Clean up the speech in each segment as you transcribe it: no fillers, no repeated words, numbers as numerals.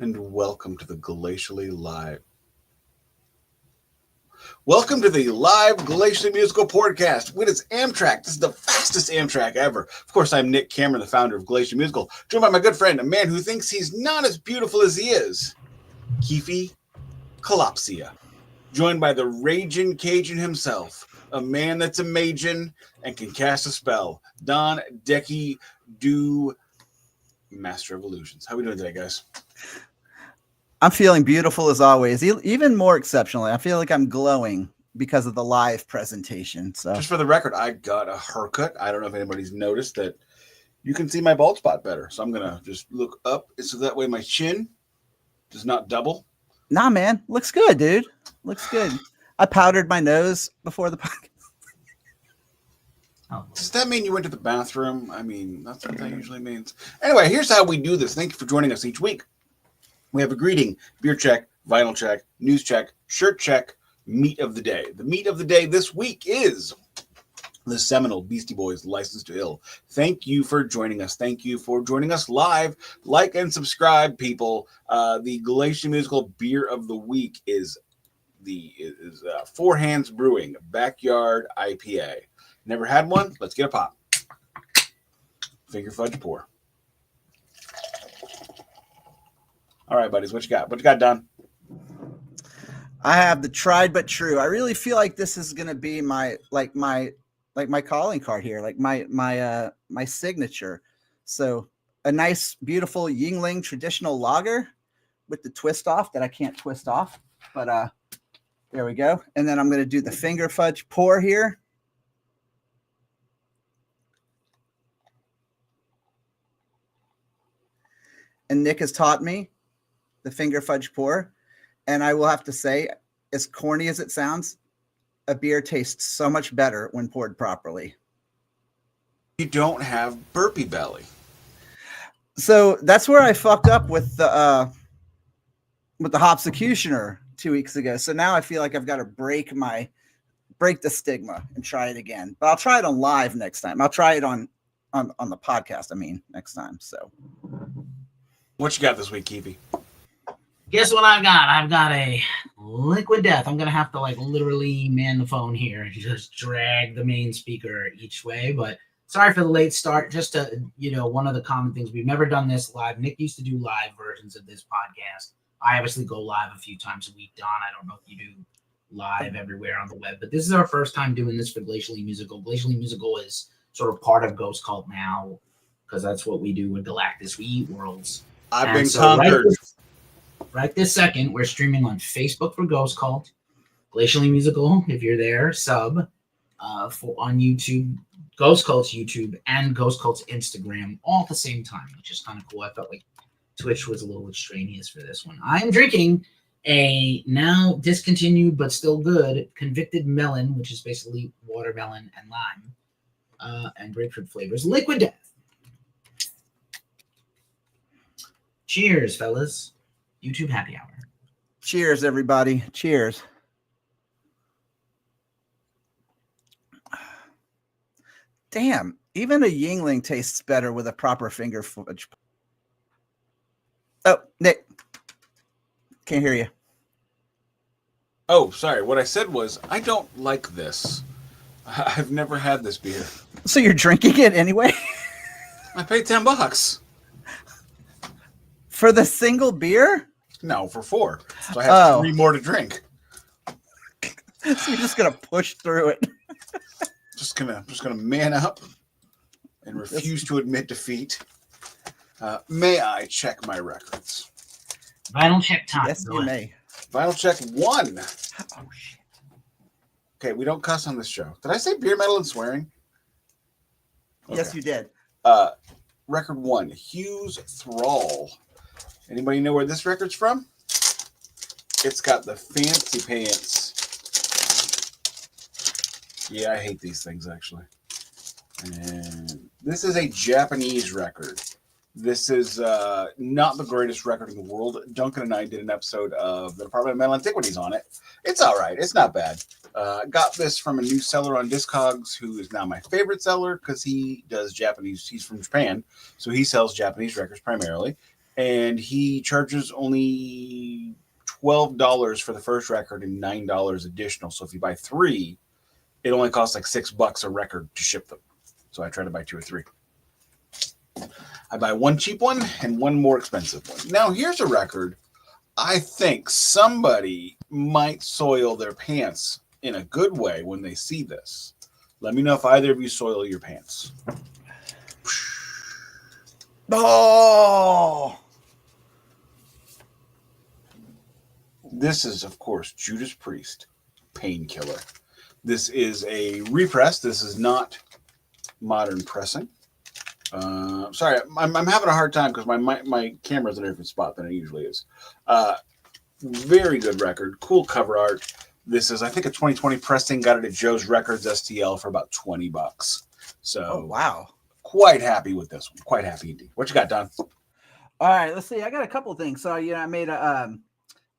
and welcome to the Glacially Live. Welcome to the live Glacially Musical Podcast. It is Amtrak. This is the fastest Amtrak ever. Of course, I'm Nick Cameron, the founder of Glacially Musical, joined by my good friend, a man who thinks he's not as beautiful as he is, Keefe Kalopsia. Joined by the Raging Cajun himself, a man that's a Majin and can cast a spell, Don Decky Do Master of Illusions. How we doing today, guys? I'm feeling beautiful as always, even more exceptionally. I feel like I'm glowing because of the live presentation. So, just for the record, I got a haircut. I don't know if anybody's noticed that you can see my bald spot better. So I'm going to just look up so that way my chin does not double. Nah, man. Looks good, dude. Looks good. I powdered my nose before the podcast. Does that mean you went to the bathroom? I mean, that's what that usually means. Anyway, here's how we do this. Thank you for joining us each week. We have a greeting, beer check, vinyl check, news check, shirt check, meat of the day. The meat of the day this week is the seminal Beastie Boys, License to Ill. Thank you for joining us. Thank you for joining us live. Like and subscribe, people. The Glacially Musical beer of the week is Four Hands Brewing Backyard IPA. Never had one? Let's get a pop. Finger fudge pour. All right, buddies, what you got? What you got, Don? I have the tried but true. I really feel like this is gonna be my calling card here, like my signature. So a nice, beautiful Yingling traditional lager with the twist off that I can't twist off, but there we go. And then I'm gonna do the finger fudge pour here. And Nick has taught me the finger fudge pour. And I will have to say, as corny as it sounds, a beer tastes so much better when poured properly. You don't have burpee belly. So that's where I fucked up with the Hopsecutioner 2 weeks ago. So now I feel like I've got to break the stigma and try it again. But I'll try it on live next time. I'll try it on the podcast, next time. So what you got this week, Keefe? Guess what I've got? I've got a Liquid Death. I'm going to have to literally man the phone here and just drag the main speaker each way. But sorry for the late start. Just to, one of the common things, we've never done this live. Nick used to do live versions of this podcast. I obviously go live a few times a week. Don, I don't know if you do live everywhere on the web, but this is our first time doing this for Glacially Musical. Glacially Musical is sort of part of Ghost Cult now because that's what we do with Galactus. We eat worlds. I've been conquered. Right this second, we're streaming on Facebook for Ghost Cult, Glacially Musical, if you're there, sub, on YouTube, Ghost Cult's YouTube, and Ghost Cult's Instagram, all at the same time, which is kind of cool. I felt like Twitch was a little extraneous for this one. I'm drinking a now discontinued but still good Convicted Melon, which is basically watermelon and lime, and grapefruit flavors. Liquid Death. Cheers, fellas. YouTube happy hour. Cheers, everybody. Cheers. Damn, even a Yingling tastes better with a proper finger fudge. Oh, Nick. Can't hear you. Oh, sorry. What I said was, I don't like this. I've never had this beer. So you're drinking it anyway? I paid $10. For the single beer? No, for 4. So I have 3 more to drink. So you're just gonna push through it. Just gonna man up and refuse to admit defeat. May I check my records? Vinyl check time. Yes, you may. Vinyl check 1. Oh shit. Okay, we don't cuss on this show. Did I say beer, metal, and swearing? Okay. Yes, you did. Record 1, Hughes Thrall. Anybody know where this record's from? It's got the fancy pants. Yeah, I hate these things, actually. And this is a Japanese record. This is not the greatest record in the world. Duncan and I did an episode of the Department of Metal Antiquities on it. It's all right. It's not bad. Got this from a new seller on Discogs who is now my favorite seller because he does Japanese. He's from Japan, so he sells Japanese records primarily. and he charges only $12 for the first record and $9 additional. So if you buy 3, it only costs like $6 a record to ship them. So I try to buy 2 or 3. I buy one cheap one and one more expensive one. Now here's a record I think somebody might soil their pants in a good way when they see this. Let me know if either of you soil your pants. Oh, this is, of course, Judas Priest, Painkiller. This is a repress. This is not modern pressing. Sorry, I'm having a hard time because my camera's in a different spot than it usually is. Very good record. Cool cover art. This is, I think, a 2020 pressing. Got it at Joe's Records STL for about $20. So, oh wow. Quite happy with this one. Quite happy indeed. What you got, Don? All right, let's see. I got a couple things. So I made a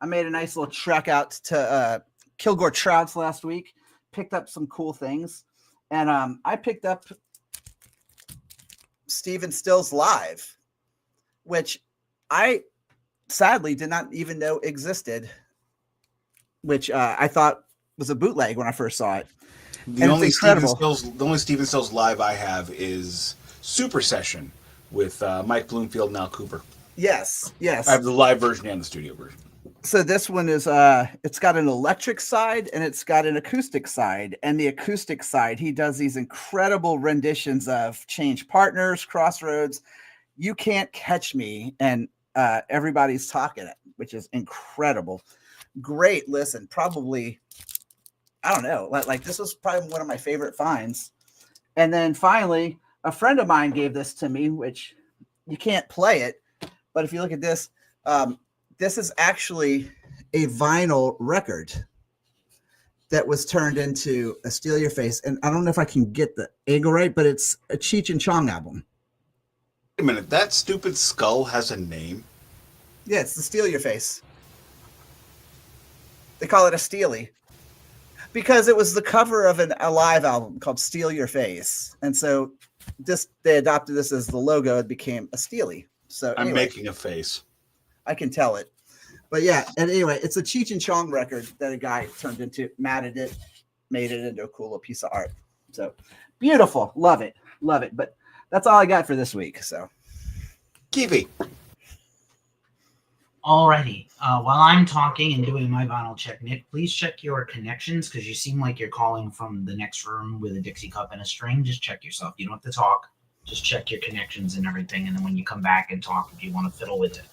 nice little trek out to Kilgore Trouts last week. Picked up some cool things, and I picked up Stephen Stills Live, which I sadly did not even know existed, which I thought was a bootleg when I first saw it. The only Stephen Stills Live I have is Super Session with Mike Bloomfield and Al Cooper. Yes. I have the live version and the studio version. So this one is it's got an electric side and it's got an acoustic side. And the acoustic side, he does these incredible renditions of Change Partners, Crossroads, You Can't Catch Me, and Everybody's Talking It, which is incredible. Great listen. Probably, I don't know, like this was probably one of my favorite finds. And then finally, a friend of mine gave this to me, which you can't play it, but if you look at this, this is actually a vinyl record that was turned into a Steal Your Face. And I don't know if I can get the angle right, but it's a Cheech and Chong album. Wait a minute, that stupid skull has a name? Yeah, it's the Steal Your Face. They call it a Steely because it was the cover of a live album called Steal Your Face. And so they adopted this as the logo. It became a Steely. So I'm anyway, making a face. I can tell it. But yeah, and anyway, it's a Cheech and Chong record that a guy turned into, matted it, made it into a cool little piece of art. So beautiful. Love it. But that's all I got for this week. So Kiwi. Alrighty. While I'm talking and doing my vinyl check, Nick, please check your connections because you seem like you're calling from the next room with a Dixie cup and a string. Just check yourself. You don't have to talk. Just check your connections and everything. And then when you come back and talk, if you want to fiddle with it,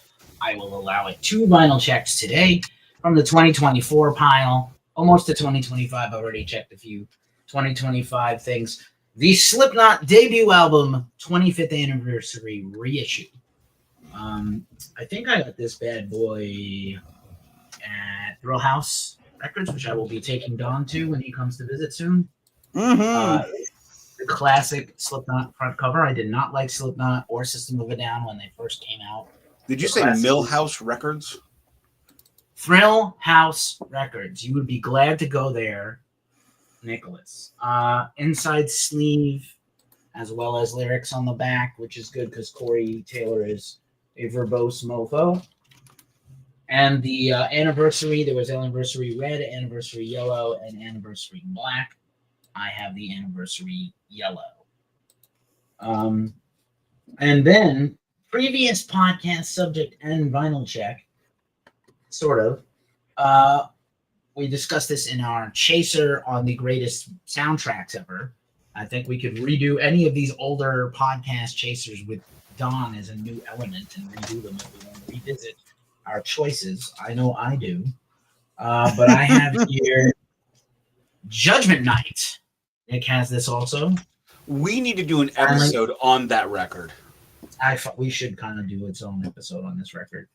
I will allow it. 2 vinyl checks today from the 2024 pile. Almost to 2025. I already checked a few 2025 things. The Slipknot debut album, 25th anniversary reissue. I think I got this bad boy at Thrill House Records, which I will be taking Don to when he comes to visit soon. mm-hmm. The classic Slipknot front cover. I did not like Slipknot or System of a Down when they first came out. Did you say Millhouse Records? Thrill House Records. You would be glad to go there, Nicholas. Inside sleeve, as well as lyrics on the back, which is good because Corey Taylor is a verbose mofo. And the anniversary, there was anniversary red, anniversary yellow, and anniversary black. I have the anniversary yellow. And then previous podcast subject and vinyl check, sort of. We discussed this in our chaser on the greatest soundtracks ever. I think we could redo any of these older podcast chasers with Don as a new element and redo them if we want to revisit our choices. I know I do. But I have here Judgment Night. Nick has this also. We need to do an episode on that record. I thought we should kind of do its own episode on this record.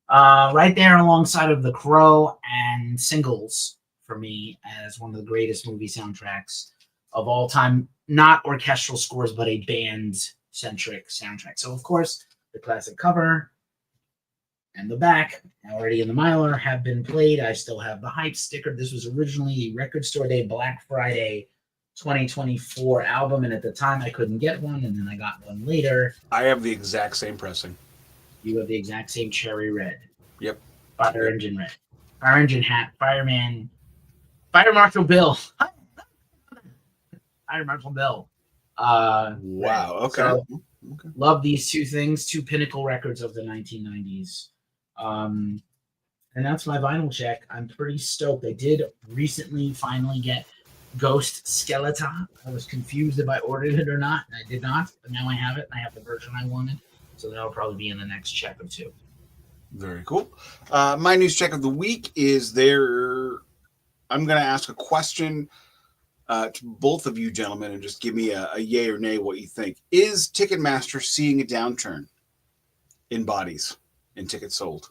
Right there alongside of The Crow and Singles for me as one of the greatest movie soundtracks of all time. Not orchestral scores, but a band-centric soundtrack. So, of course, the classic cover and the back, already in the mylar, have been played. I still have the hype sticker. This was originally a Record Store Day Black Friday 2024 album, and at the time I couldn't get one, and then I got one later. I have the exact same pressing. You have the exact same cherry red. Yep. Fire engine red. Fire engine hat. Fireman. Fire Marshal Bill. Fire Marshal Bill. Wow. Red. Okay. So, Okay. love these two things, two pinnacle records of the 1990s. And that's my vinyl check. I'm pretty stoked. I did recently finally get Ghost Skeleton. I was confused if I ordered it or not, and I did not, but now I have it. I have the version I wanted, so that'll probably be in the next check or two. Very cool. My news check of the week is there. I'm going to ask a question to both of you gentlemen and just give me a yay or nay what you think. Is Ticketmaster seeing a downturn in bodies and tickets sold?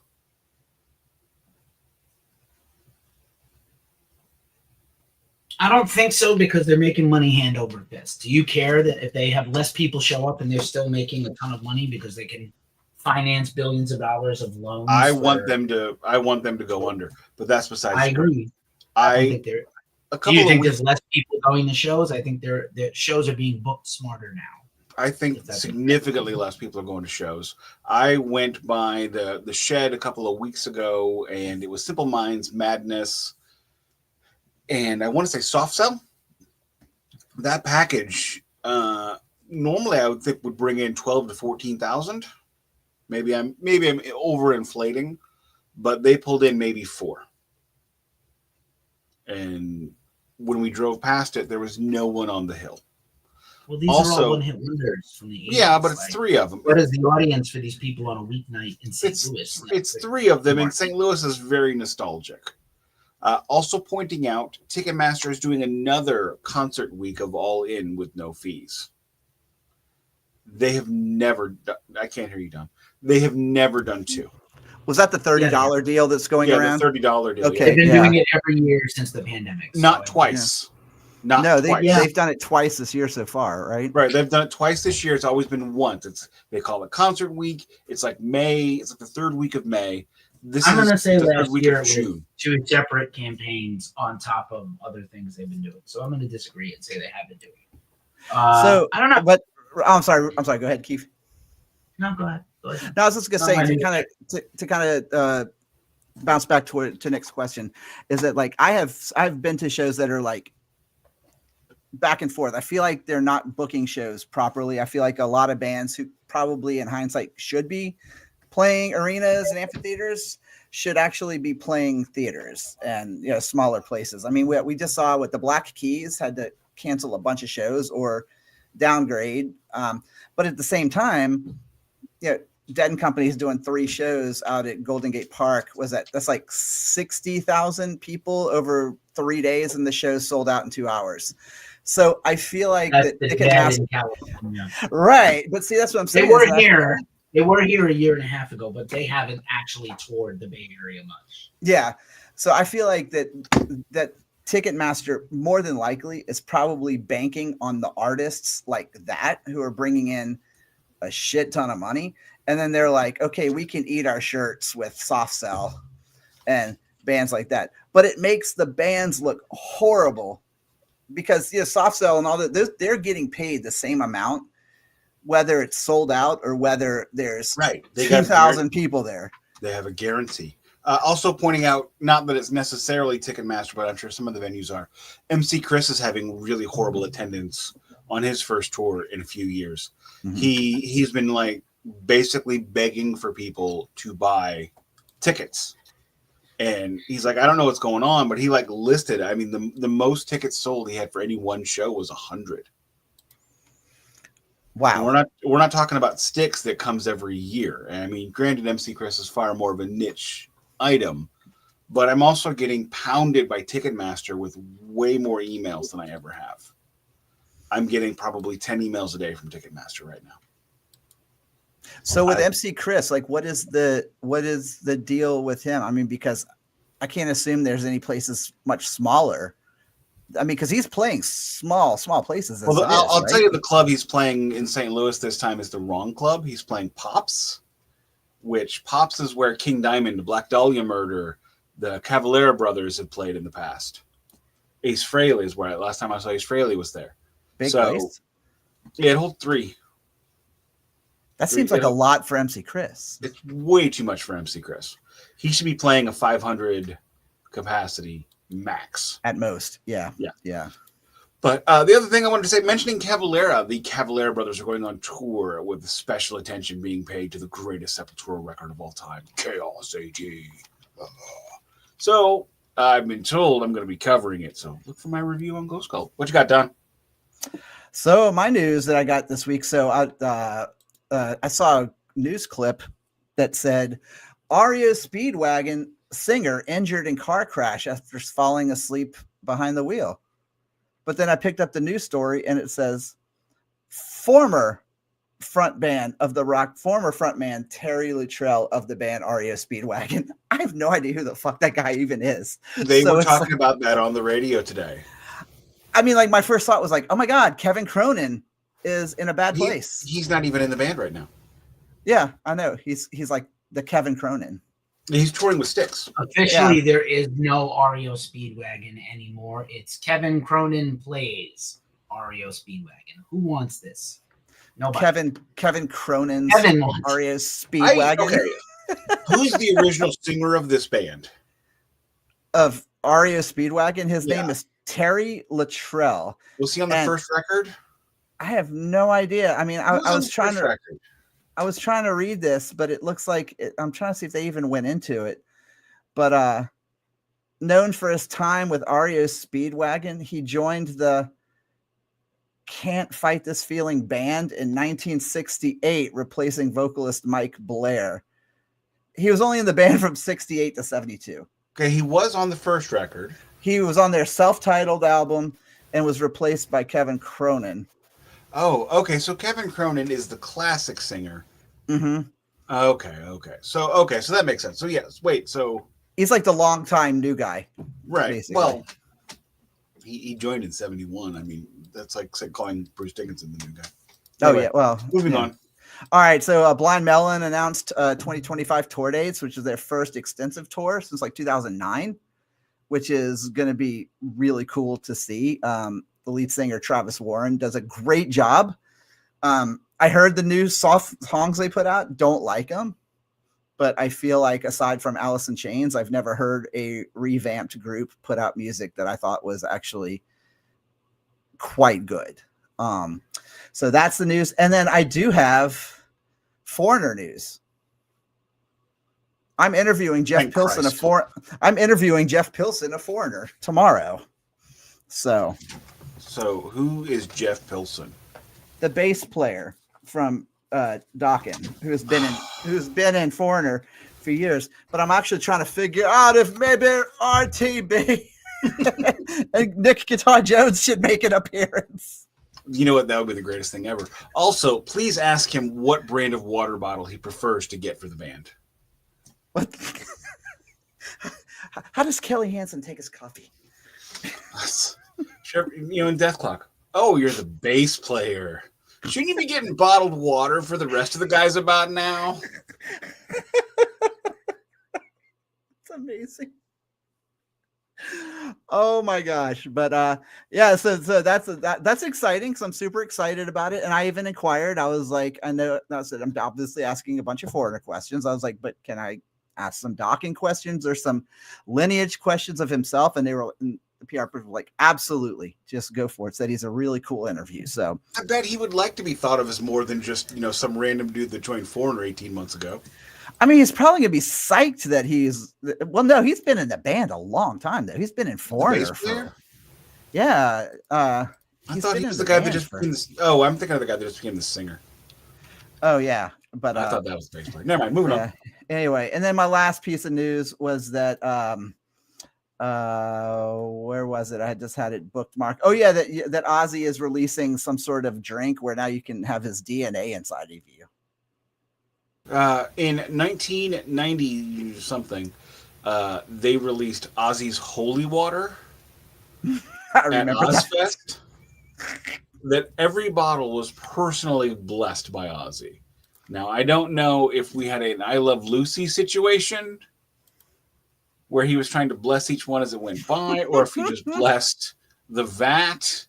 I don't think so because they're making money hand over fist. Do you care that if they have less people show up and they're still making a ton of money because they can finance billions of dollars of loans? I want them to go under, but that's besides. I agree. Do you think there's less people going to shows? I think the shows are being booked smarter now. I think significantly less people are going to shows. I went by the Shed a couple of weeks ago, and it was Simple Minds, Madness, and I want to say Soft Cell. That package normally I would think would bring in 12 to 14,000. Maybe I'm overinflating, but they pulled in maybe 4. And when we drove past it, there was no one on the hill. Well, these are all one-hit wonders from the 80s. Yeah, but it's 3 of them. What is the audience for these people on a weeknight in St. Louis? It's 3 of them, and St. Louis is very nostalgic. Also pointing out, Ticketmaster is doing another concert week of all in with no fees. They have never done, I can't hear you, Don. They have never done 2. Was that the $30 deal that's going around? The $30 deal. Okay, they've been doing it every year since the pandemic. Not twice. Yeah. Not twice. They've done it twice this year so far, right? Right. They've done it twice this year. It's always been once. They call it concert week. It's like May. It's like the 3rd week of May. I'm going to say the last 3rd week year of was June. 2 separate campaigns on top of other things they've been doing. So I'm going to disagree and say they have been doing it. So I don't know. But I'm sorry. Go ahead, Keith. No, go ahead. No, I was just gonna say to kind of bounce back to next question is that like I've been to shows that are like back and forth. I feel like they're not booking shows properly. I feel like a lot of bands who probably in hindsight should be playing arenas and amphitheaters should actually be playing theaters and smaller places. I mean, we just saw what the Black Keys had to cancel a bunch of shows or downgrade, but at the same time. Dead and Company is doing 3 shows out at Golden Gate Park. That's like 60,000 people over 3 days, and the show sold out in 2 hours. So I feel like that Ticketmaster, right? But see, that's what I'm saying. They were here a year and a half ago, but they haven't actually toured the Bay Area much. Yeah, so I feel like that Ticketmaster more than likely is probably banking on the artists like that who are bringing in a shit ton of money, and then they're like, okay, we can eat our shirts with Soft Cell and bands like that, but it makes the bands look horrible because Soft Cell and all that, they're getting paid the same amount whether it's sold out or whether there's 2,000 people there. They have a guarantee. Also pointing out, not that it's necessarily Ticketmaster, but I'm sure some of the venues are. MC Chris is having really horrible attendance on his first tour in a few years. Mm-hmm. He's been like basically begging for people to buy tickets, and he's like, I don't know what's going on, but he like listed. I mean, the most tickets sold he had for any one show was 100. Wow. And we're not talking about Styx that comes every year. I mean, granted, MC Chris is far more of a niche item, but I'm also getting pounded by Ticketmaster with way more emails than I ever have. I'm getting probably 10 emails a day from Ticketmaster right now. So with MC Chris, like what is the deal with him? I mean, because I can't assume there's any places much smaller. I mean, because he's playing small places. Well, I'll tell you, the club he's playing in St. Louis this time is the wrong club. He's playing Pops, which Pops is where King Diamond, the Black Dahlia Murder, the Cavalera Brothers have played in the past. Ace Frehley is where last time I saw Ace Frehley was there. Big place. Yeah, it holds 3. That seems like a lot for MC Chris. It's way too much for MC Chris. He should be playing a 500 capacity max. At most. Yeah. Yeah. Yeah. But the other thing I wanted to say, mentioning Cavalera, the Cavalera brothers are going on tour with special attention being paid to the greatest Sepultura record of all time, Chaos AG. So I've been told I'm going to be covering it. So look for my review on Ghost Cult. What you got, Don? So my news that I got this week. So I saw a news clip that said REO Speedwagon singer injured in car crash after falling asleep behind the wheel. But then I picked up the news story and it says former frontman Terry Luttrell of the band REO Speedwagon. I have no idea who the fuck that guy even is. They were talking about that on the radio today. I mean, like my first thought was like, oh my God, Kevin Cronin is in a bad place. He's not even in the band right now. Yeah, I know. He's like the Kevin Cronin. He's touring with Styx. Officially, There is no REO Speedwagon anymore. It's Kevin Cronin plays REO Speedwagon. Who wants this? Nobody. Kevin Cronin's REO Speedwagon. Who's the original singer of this band? Of REO Speedwagon? His name is Terry Luttrell. Was he on the first record? I have no idea. I mean, I was trying to read this, but it looks like I'm trying to see if they even went into it. But known for his time with REO Speedwagon, he joined the Can't Fight This Feeling band in 1968, replacing vocalist Mike Blair. He was only in the band from 68 to 72. Okay, he was on the first record. He was on their self-titled album and was replaced by Kevin Cronin. Oh, okay. So Kevin Cronin is the classic singer. Mm-hmm. Okay. So that makes sense. So yes, wait. So he's like the longtime new guy, right? Basically. Well, he joined in '71. I mean, that's like calling Bruce Dickinson the new guy. Anyway, yeah. Well, moving on. All right. So Blind Melon announced 2025 tour dates, which is their first extensive tour since like 2009, which is going to be really cool to see. The lead singer, Travis Warren, does a great job. I heard the new soft songs they put out. Don't like them. But I feel like aside from Alice in Chains, I've never heard a revamped group put out music that I thought was actually quite good. So that's the news. And then I do have Foreigner news. I'm interviewing Jeff Pilson, a Foreigner, tomorrow. So who is Jeff Pilson? The bass player from Dokken, who's been in Foreigner for years. But I'm actually trying to figure out if maybe RTB and Nick Guitar Jones should make an appearance. You know what? That would be the greatest thing ever. Also, please ask him what brand of water bottle he prefers to get for the band. What? How does Kelly Hansen take his coffee? Sure, in Death Clock. Oh, you're the bass player. Shouldn't you be getting bottled water for the rest of the guys about now? It's amazing. Oh my gosh. But yeah, so that's exciting. So I'm super excited about it. And I even inquired. I was like, I'm obviously asking a bunch of Foreigner questions. I was like, but can I ask some Dokken questions or some lineage questions of himself? And the PR person was like, absolutely, just go for it. Said he's a really cool interview. So I bet he would like to be thought of as more than just some random dude that joined Foreigner 18 months ago. I mean, he's probably gonna be psyched that he's been in the band a long time though. He's been in Foreigner for I thought he was the guy that just became this. Oh, I'm thinking of the guy that just became the singer. Oh yeah, but I thought that was the bass player. Never mind, moving on. Anyway, and then my last piece of news was that where was it? I just had it bookmarked. Oh yeah, that Ozzy is releasing some sort of drink where now you can have his DNA inside of you. In 1990 something, they released Ozzy's Holy Water I remember at Ozfest. That every bottle was personally blessed by Ozzy. Now I don't know if we had an I Love Lucy situation where he was trying to bless each one as it went by, or if he just blessed the vat.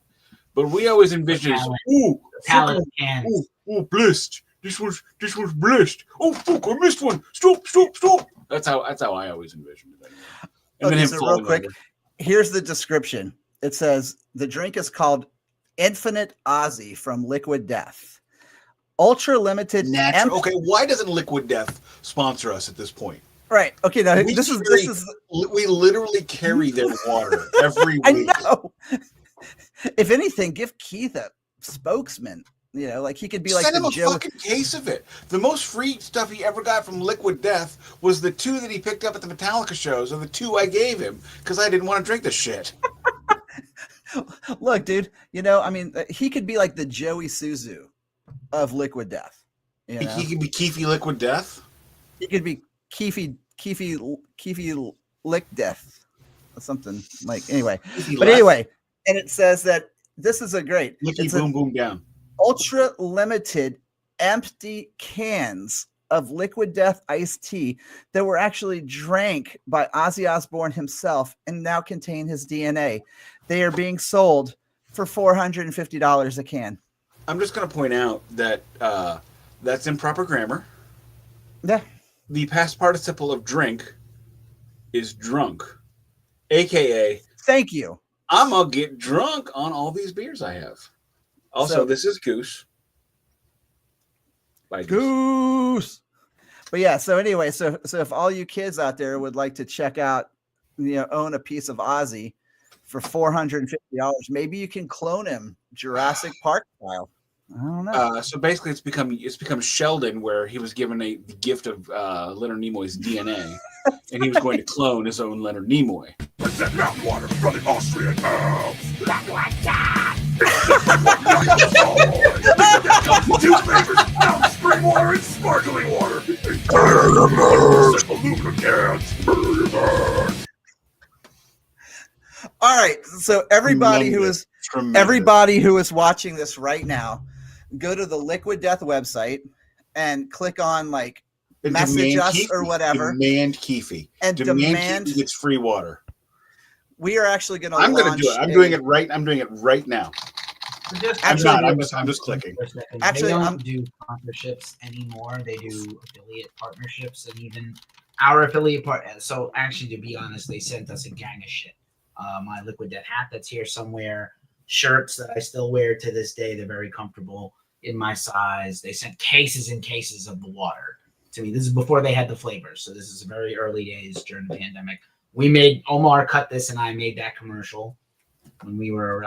But we always envisioned, blessed. this one's blessed. Oh fuck, I missed one. Stop. That's how I always envisioned it. Anyway. And then him so real falling quick, over. here's the description. It says the drink is called Infinite Ozzy from Liquid Death. Ultra limited. Natural. Okay, why doesn't Liquid Death sponsor us at this point? Right. Okay. Now We this is. we literally carry their water every week. I know. If anything, give Keith a spokesman. You know, like he could be like Send him the a Joe. fucking case of it. The most free stuff he ever got from Liquid Death was the 2 that he picked up at the Metallica shows, or the 2 I gave him because I didn't want to drink the shit. Look, dude. You know, I mean, he could be like the Joey Suzu of Liquid Death. You know? He could be Keefy Liquid Death. He could be Keefy Lick Death or something like. Anyway, but anyway, and it says that this is a great. Licky boom boom down. Ultra limited empty cans of Liquid Death iced tea that were actually drank by Ozzy Osbourne himself and now contain his DNA. They are being sold for $450 a can. I'm just going to point out that that's improper grammar. Yeah. The past participle of drink is drunk, aka Thank you. I'm gonna get drunk on all these beers I have. Also, this is Goose. By Goose. But yeah, so anyway, so if all you kids out there would like to check out, you know, own a piece of Ozzy for $450, maybe you can clone him Jurassic Park style. I don't know. So basically, it's become Sheldon, where he was given the gift of Leonard Nimoy's DNA, and he was going to clone his own Leonard Nimoy. What's that mouthwater from the Austrian Alps? Not like that! Two flavors, mountain spring water and sparkling water. Aluminum cans. All right, so everybody who is watching this right now, go to the Liquid Death website and click on like message us Keefy, or whatever. Demand Keefy. And demand Keefy gets free water. We are actually going to. I'm going to do it. I'm doing it right. I'm doing it right now. I'm just clicking. Actually, they don't do sponsorships anymore. They do affiliate partnerships, and even our affiliate partner. So actually, to be honest, they sent us a gang of shit. My Liquid Death hat that's here somewhere. Shirts that I still wear to this day. They're very comfortable in my size. They sent cases and cases of the water to me. This is before they had the flavors. So this is very early days during the pandemic. Omar cut this and I made that commercial when we were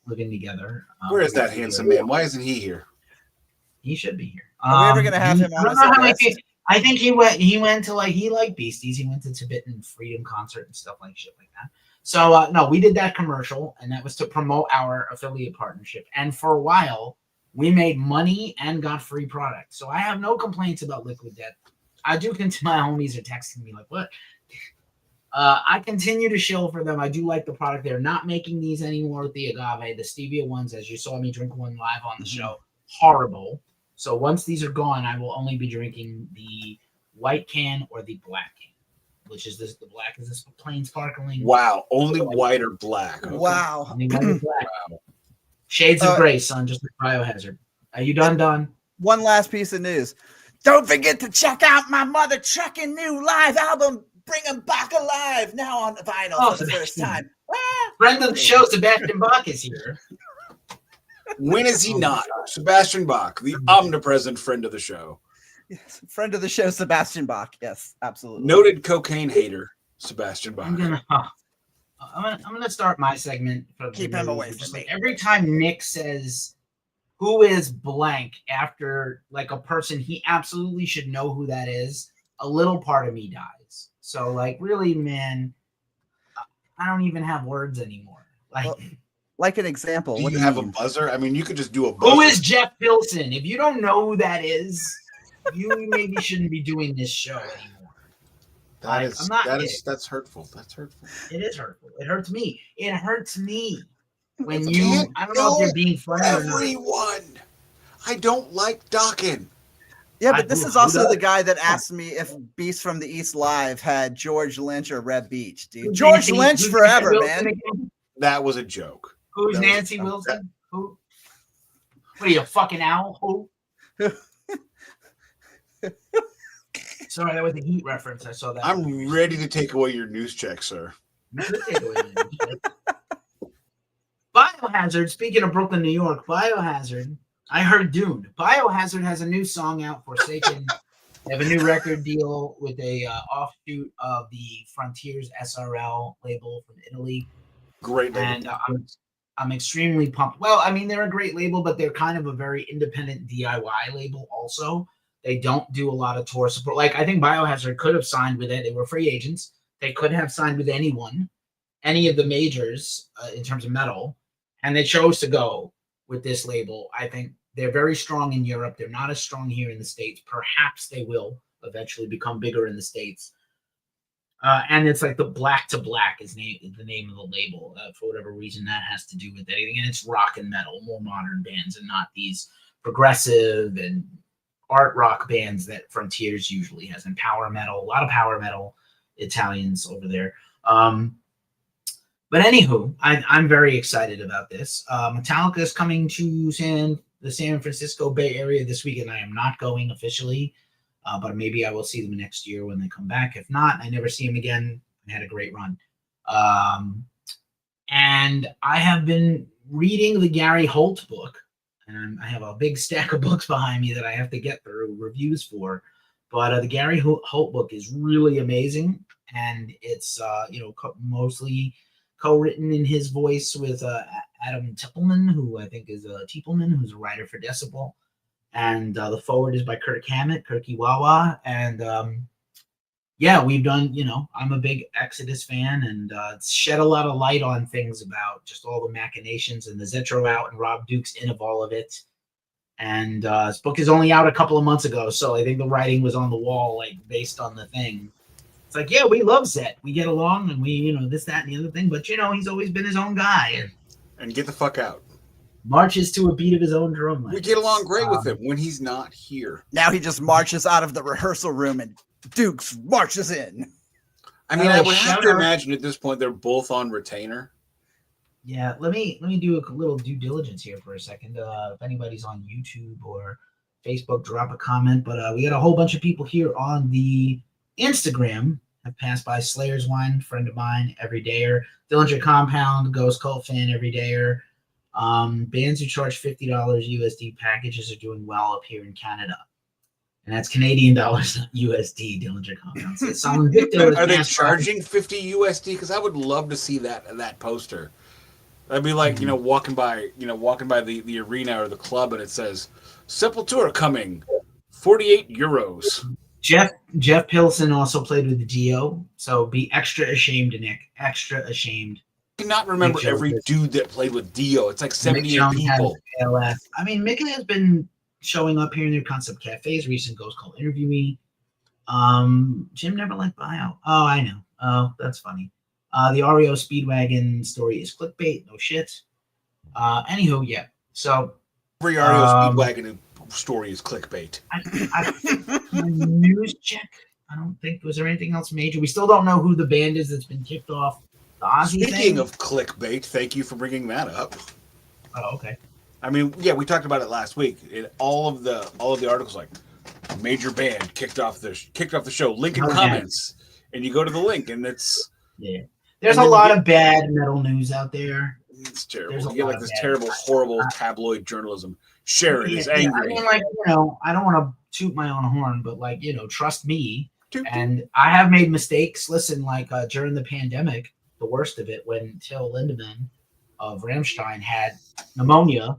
living together. Where is that handsome man? Why isn't he here? He should be here. Are we ever going to have him on? I think he went to he liked Beasties. He went to Tibetan Freedom concert and stuff like shit like that. So no, we did that commercial, and that was to promote our affiliate partnership. And for a while, we made money and got free product. So I have no complaints about Liquid Death. I do continue. My homies are texting me like, "What?" I continue to shill for them. I do like the product. They're not making these anymore with the agave. The stevia ones, as you saw me drink one live on the show, horrible. So once these are gone, I will only be drinking the white can or the black can. Which is this? The black is this plain sparkling? Wow, only white or black. Okay. Wow, only white or black. Wow. Shades of gray, son, just like Biohazard. Are you done? Done. One last piece of news. Don't forget to check out my Mother Truckin' new live album, Bring 'Em Back Alive, now on the vinyl for the first time. Friend of the show, Sebastian Bach is here. When is he not? Sebastian Bach, the omnipresent friend of the show. Yes, friend of the show, Sebastian Bach. Yes, absolutely. Noted cocaine hater, Sebastian Bach. I'm gonna start my segment. Keep him away from me. Like every time Nick says, "Who is blank?" after like a person he absolutely should know who that is, a little part of me dies. So like, really, man, I don't even have words anymore. Like an example. Do you have a buzzer? I mean, you could just do a buzzer. Who is Jeff Pilson? If you don't know who that is, you maybe shouldn't be doing this show anymore. That's hurtful. That's hurtful. It is hurtful. It hurts me. It hurts me when you. I don't know if you're being funny everyone. or not. I don't like Dawkins. Yeah, but this is also the guy that asked me if Beast from the East Live had George Lynch or Reb Beach, dude. George Lynch forever, man. That was a joke. Who's Nancy Wilson? Who? What are you, a fucking owl? Who? Sorry, that was a Heat reference. I saw that. I'm ready to take away your news check, sir. You could take away my news check. Biohazard, speaking of Brooklyn, New York, Biohazard, I heard Dune. Biohazard has a new song out, Forsaken. They have a new record deal with a offshoot of the Frontiers SRL label from Italy. Great label. And I'm extremely pumped. Well, I mean, they're a great label, but they're kind of a very independent DIY label also. They don't do a lot of tour support. Like, I think Biohazard could have signed with it. They were free agents. They could have signed with anyone, any of the majors in terms of metal. And they chose to go with this label. I think they're very strong in Europe. They're not as strong here in the States. Perhaps they will eventually become bigger in the States. And it's like the Black to Black is the name of the label. For whatever reason, that has to do with anything. And it's rock and metal, more modern bands, and not these progressive and art rock bands that Frontiers usually has. And power metal, a lot of power metal Italians over there. But anywho, I'm very excited about this. Metallica is coming to the San Francisco Bay Area this weekend. I am not going officially, but maybe I will see them next year when they come back. If not, I never see them again. I had a great run. And I have been reading the Gary Holt book, and I have a big stack of books behind me that I have to get through reviews for. But the Gary Holt book is really amazing, and it's mostly co-written in his voice with Adam Tippelman, who I think is Tippelman, who's a writer for Decibel. And the forward is by Kirk Hammett, Kirky Wawa. And we've done, I'm a big Exodus fan, and it's shed a lot of light on things about just all the machinations and the Zetro out and Rob Duke's in of all of it. And this book is only out a couple of months ago, so I think the writing was on the wall, like based on the thing. It's like, yeah, we love Zet. We get along, and we, this, that, and the other thing. But, he's always been his own guy. And get the fuck out. Marches to a beat of his own drum. We get along great with him when he's not here. Now he just marches out of the rehearsal room and Dukes marches in. I mean, I would have to imagine at this point they're both on retainer. Yeah, let me do a little due diligence here for a second. If anybody's on YouTube or Facebook, drop a comment. But we got a whole bunch of people here on the Instagram. Have passed by Slayer's Wine, friend of mine, everydayer. Dillinger Compound, Ghost Cult fan, everydayer. Bands who charge $50 USD packages are doing well up here in Canada. And that's Canadian dollars, not USD, Dillinger Compound. So are they charging 50 USD? Because I would love to see that poster. That'd be like, walking by the arena or the club, and it says Sepultura coming, 48 euros. Jeff Pilson also played with the Dio, so be extra ashamed, Nick. Extra ashamed. I cannot remember every dude that played with Dio. It's like 78 people. I mean, Mick has been showing up here in their concept cafes. Recent Ghost Call Interview Me. Jim never liked Bio. Oh, I know. Oh, that's funny. The REO Speedwagon story is clickbait. No shit. Anywho, yeah. So every REO Speedwagon story is clickbait. News check. I don't think was there anything else major. We still don't know who the band is that's been kicked off the Ozzy Speaking thing. of clickbait, thank you for bringing that up. Oh, okay. I mean, yeah, we talked about it last week. All of the articles like major band kicked off the show. Link in comments, and you go to the link, and it's There's a lot of bad metal news out there. It's terrible. You get like this terrible, horrible tabloid journalism. Sharon is angry. I mean, I don't want to toot my own horn, but trust me. And I have made mistakes. Listen, during the pandemic, the worst of it, when Till Lindemann of Rammstein had pneumonia,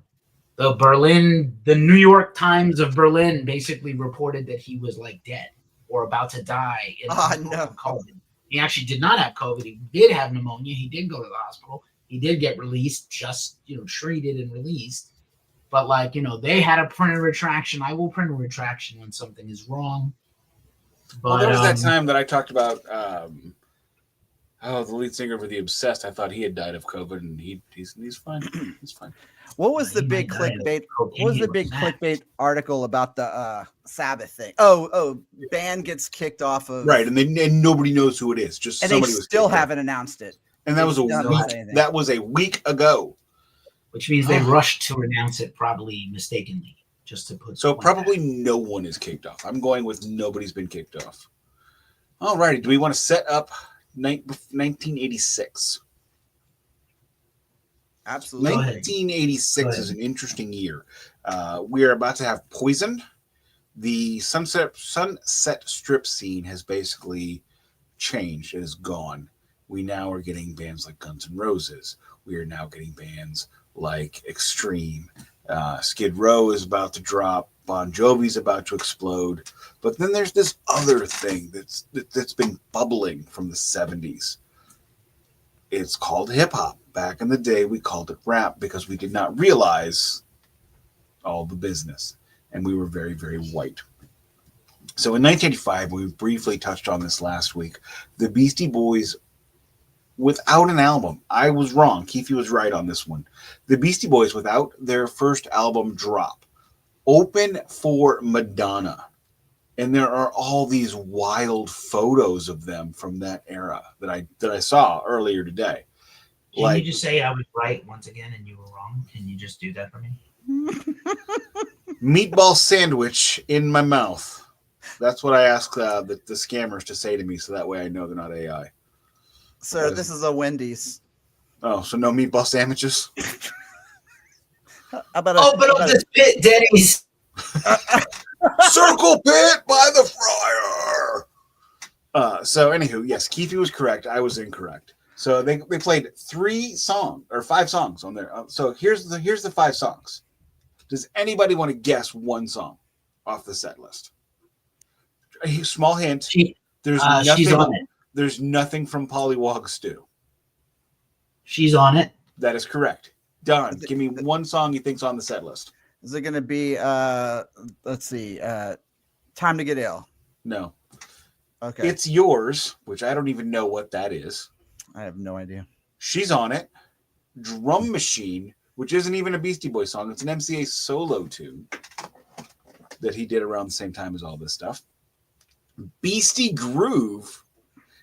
the New York Times of Berlin basically reported that he was dead or about to die of COVID. He actually did not have COVID. He did have pneumonia. He did go to the hospital. He did get released, just treated and released. But they had to print a retraction. I will print a retraction when something is wrong. But there was that time that I talked about the lead singer of The Obsessed. I thought he had died of COVID, and he's fine. He's fine. What was the big clickbait? What was the big clickbait article about the Sabbath thing? Oh, band gets kicked off of right, and nobody knows who it is. Just and somebody they still haven't announced it. And that was a week. That was a week ago. Which means they rushed to announce it, probably mistakenly. just to put. So probably no one is kicked off. I'm going with nobody's been kicked off. All righty. Do we want to set up 1986? Absolutely. 1986 is an interesting year. We are about to have Poison. The Sunset Strip scene has basically changed. It is gone. We now are getting bands like Guns N' Roses. We are now getting bands like Extreme. Skid Row is about to drop. Bon Jovi's about to explode. But then there's this other thing that's been bubbling from the 70s. It's called hip hop. Back in the day, we called it rap because we did not realize all the business. And we were very, very white. So in 1985, we briefly touched on this last week, the Beastie Boys, without an album, I was wrong. Keefe was right on this one. The Beastie Boys, without their first album drop, open for Madonna. And there are all these wild photos of them from that era that I saw earlier today. Can you just say I was right once again and you were wrong? Can you just do that for me? Meatball sandwich in my mouth. That's what I ask the scammers to say to me, so that way I know they're not AI. Sir, this is a Wendy's. Oh, so no meatball sandwiches? This pit, Denny's. Circle pit by the fryer. So anywho, yes, Keefe was correct. I was incorrect. So they played 5 songs on there. So here's the 5 songs. Does anybody want to guess one song off the set list? A small hint. There's nothing. She's on it. There's nothing from Pollywog Stew. She's on it. That is correct. Don, give me one song you think's on the set list. Is it going to be? Let's see. Time to Get Ill. No. Okay. It's Yours, which I don't even know what that is. I have no idea. She's on it. Drum Machine, which isn't even a Beastie Boys song. It's an MCA solo tune that he did around the same time as all this stuff. Beastie Groove,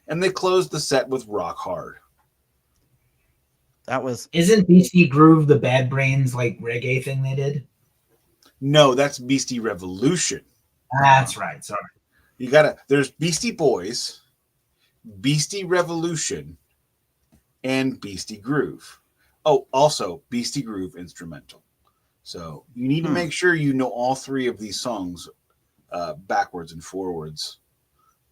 and they closed the set with Rock Hard. Isn't Beastie Groove the Bad Brains like reggae thing they did? No, that's Beastie Revolution. That's right. Sorry. There's Beastie Boys, Beastie Revolution, and Beastie Groove. Oh, also Beastie Groove instrumental. So you need to make sure you know all 3 of these songs backwards and forwards,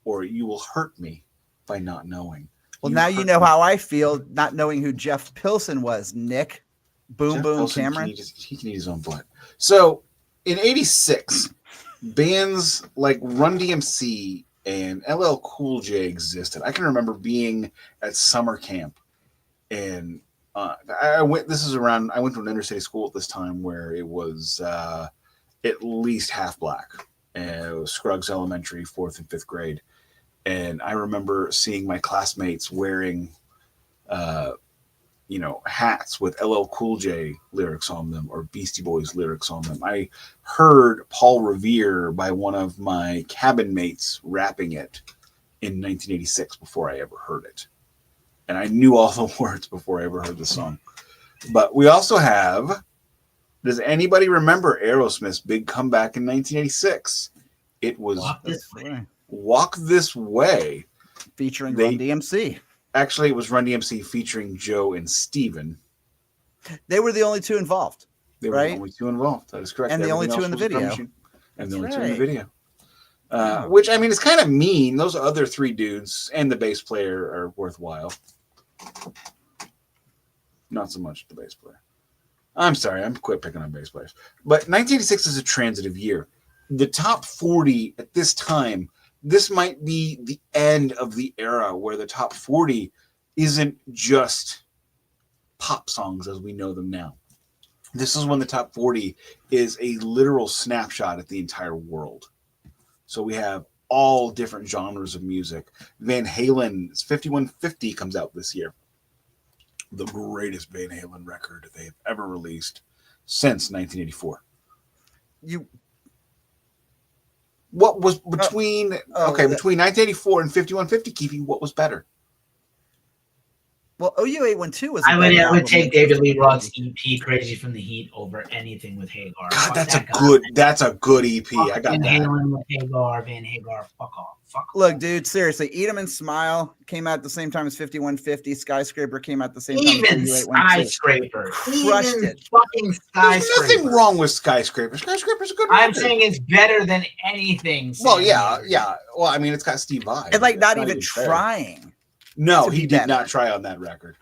or you will hurt me by not knowing. Well, now you know how I feel not knowing who Jeff Pilson was, Nick. Boom Pilson, Cameron. He can eat his own butt. So in 86, bands like Run DMC and LL Cool J existed. I can remember being at summer camp, and I went to an inner city school at this time where it was at least half black. And it was Scruggs Elementary, 4th and 5th grade. And I remember seeing my classmates wearing, hats with LL Cool J lyrics on them or Beastie Boys lyrics on them. I heard Paul Revere by one of my cabin mates rapping it in 1986 before I ever heard it. And I knew all the words before I ever heard the song. But we also have, does anybody remember Aerosmith's big comeback in 1986? It was Walk This Way. Featuring Run DMC. Actually, it was Run DMC featuring Joe and Steven. They were the only 2 involved. They were the only 2 involved. That is correct. And the only 2 in the video. And the only 2 in the video. Which, I mean, it's kind of mean. Those other 3 dudes and the bass player are worthwhile. Not so much the bass player. I'm sorry. I'm quit picking on bass players. But 1986 is a transitive year. The top 40 at this time, this might be the end of the era where the top 40 isn't just pop songs as we know them now. This is when the top 40 is a literal snapshot at the entire world. So we have all different genres of music. Van Halen's 5150 comes out this year. The greatest Van Halen record they have ever released since 1984. What was between between 1984 and 5150, Keefy, what was better? Well, OU812 was. I would take David Lee Roth's EP "Crazy from the Heat" over anything with Hagar. God, Fuck that's that a guy. good. That's a good EP. I got Van that. Halen with Hagar, Van Hagar. Fuck off. Fuck off. Look, dude, seriously, Eat 'em and Smile came out at the same time as 5150. Skyscraper came out at the same time Even as OU812. Skyscraper. Crushed Even it. fucking There's Skyscraper. nothing wrong with Skyscraper. Skyscraper's a good I'm record. saying it's better than anything. Well, Sam yeah, Hagar. yeah. Well, I mean, it's got Steve Vai. And like It's not even fair. trying. No, to he be did better. not try on that record.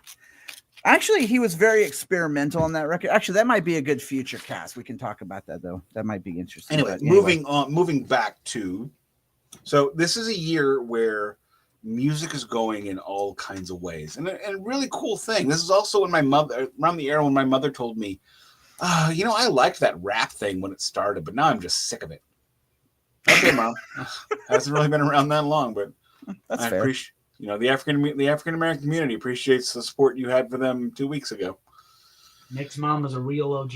Actually, he was very experimental on that record. Actually, that might be a good future cast. We can talk about that though. That might be interesting. Anyway, But moving back to, so this is a year where music is going in all kinds of ways, and a really cool thing. This is also when my mother, around the era when my mother told me, I liked that rap thing when it started, but now I'm just sick of it. Okay, Mom, hasn't really been around that long, but that's I fair. appreciate, the African American community appreciates the support you had for them 2 weeks ago. Nick's mom was a real OG.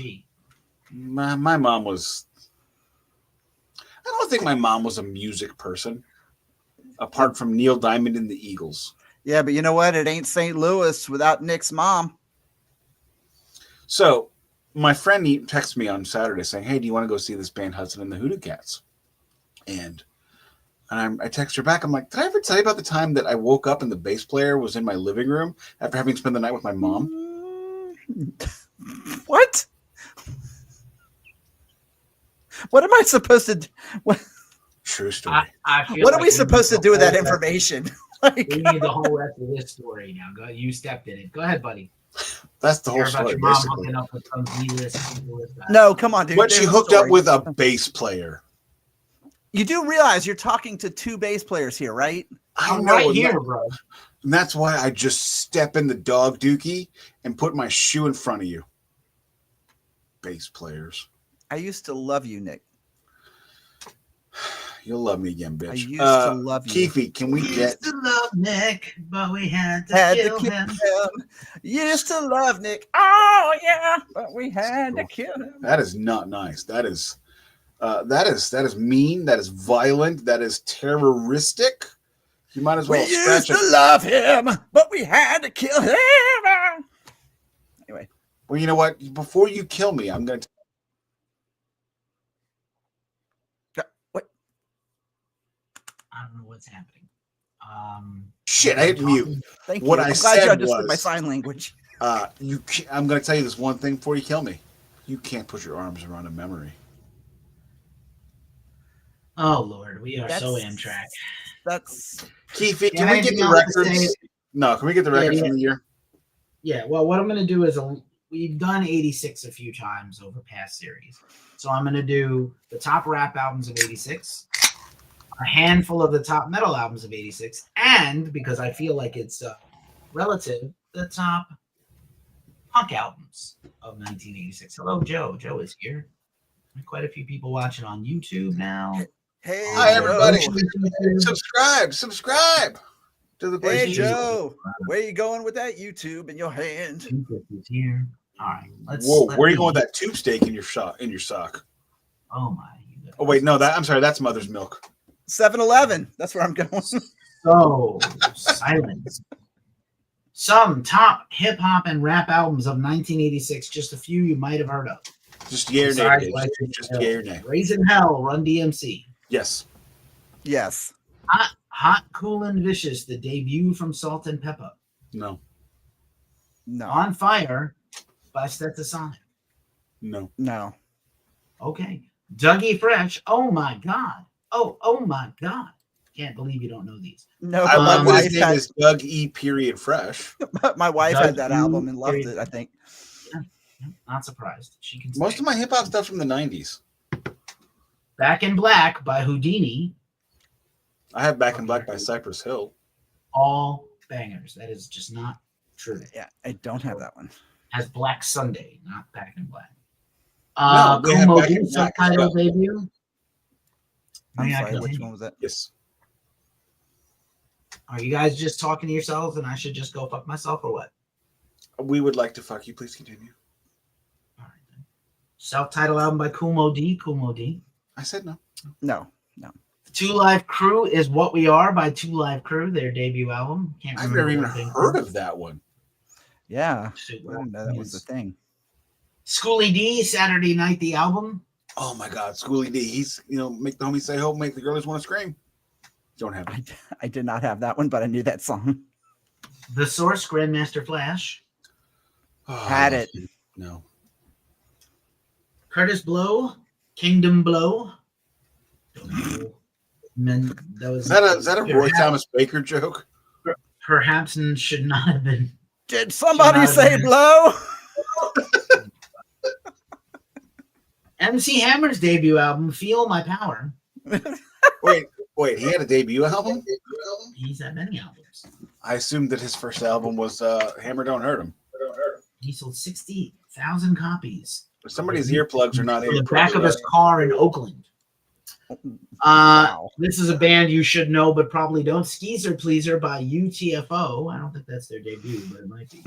My mom was. I don't think my mom was a music person, apart from Neil Diamond and the Eagles. Yeah, but you know what? It ain't St. Louis without Nick's mom. So my friend texted me on Saturday saying, "Hey, do you want to go see this band Hudson and the Hoodoo Cats?" And I text her back. I'm like, "Did I ever tell you about the time that I woke up and the bass player was in my living room after having spent the night with my mom?" What? What am I supposed to do? What, True story. I feel what are like we supposed to need do with the that whole rest- information? Like, We need the whole rest of this story now. Go, you stepped in it. Go ahead, buddy. That's the whole Hear about story, your mom basically. hooking up with some D-list. no, come on, dude. But she There's a hooked up story. with a bass player. You do realize you're talking to two bass players here, right? I'm know, right and here, that- bro. And that's why I just step in the dog dookie and put my shoe in front of you. Bass players. I used to love you, Nick. You'll love me again, bitch. I used to love you. Keefe, can we get Used to love Nick, but we had to Had kill to kill him. him. Used to love Nick. Oh yeah, but we had to kill him. that is not nice. That is mean, that is violent, that is terroristic. You might as We well used scratch it. to love him, but we had to kill him. Anyway, Well, you know what? Before you kill me, I'm gonna what? I don't know what's happening. shit, I hit mute. Thank What you. I I'm glad you said understood my was- sign language. I'm gonna tell you this one thing before you kill me. You can't put your arms around a memory. Oh Lord, we are so That's- Amtrak. That's Keefe, Yeah, can we get anything the else to records? say? No, can we get the records Yeah. from the year? Yeah, well, what I'm going to do is we've done 86 a few times over past series. So I'm going to do the top rap albums of 86, a handful of the top metal albums of 86, and because I feel like it's relative, the top punk albums of 1986. Hello, Joe. Joe is here. Quite a few people watching on YouTube now. hey, Hi, everybody. Joe. Subscribe to the Hey Glacially Joe, where you going with that YouTube in your hand? Is here. All right. Whoa, let where are you me- going with that tube steak in your sock? Oh my. Oh wait, no, I'm sorry, that's mother's milk. 7-Eleven. That's where I'm going. So silence. Some top hip hop and rap albums of 1986. Just a few you might have heard of. Just yay or nay. Besides Dave. Blazing Just Hell. yay or nay. Raising Hell, Run DMC. Yes. Yes. Hot, Cool, and Vicious, the debut from Salt and Pepper. No. No. On Fire by Stetsasonic. No. No. Okay. Dougie Fresh. Oh my God. Oh my God. Can't believe you don't know these. No. I But my love that wife his name had is Doug E. Period Fresh. my wife had that Doug album and loved Period. it. I think. Not surprised. She can Most stay. of my hip hop stuff's from the 90s. Back in Black by Houdini. I have Back in Black by Cypress Hill. All bangers. That is just not true. Yeah, I don't have that one. Has Black Sunday, not Back in Black. No, they have Kumo Back in D Black as subtitle well. debut. I'm May I sorry. Which continue? one was that? Yes. Are you guys just talking to yourselves and I should just go fuck myself or what? We would like to fuck you. Please continue. All right. Then. Self-titled album by Kumo D. Kumo D. I said no. No. Two Live Crew is What We Are by Two Live Crew, their debut album. Can't I've remember never even what they heard call of that one. Yeah. I Super. didn't know that was the thing. Schoolie D, Saturday Night, the album. Oh my God, Schoolie D. He's make the homies say ho, make the girls want to scream. Don't have it. I did not have that one, but I knew that song. The Source, Grandmaster Flash. Had it. No. Curtis Blow, Kingdom Blow. Don't know. That was Is that a Roy Thomas Baker joke? Perhaps and should not have been. Did somebody say blow? MC Hammer's debut album, Feel My Power. Wait, he had a debut album? He's had many albums. I assumed that his first album was Hammer Don't Hurt Him. He sold 60,000 copies. But somebody's earplugs are not In in the back of his car in Oakland. Wow. This is a band you should know, but probably don't. Skeezer Pleaser by UTFO. I don't think that's their debut, but it might be.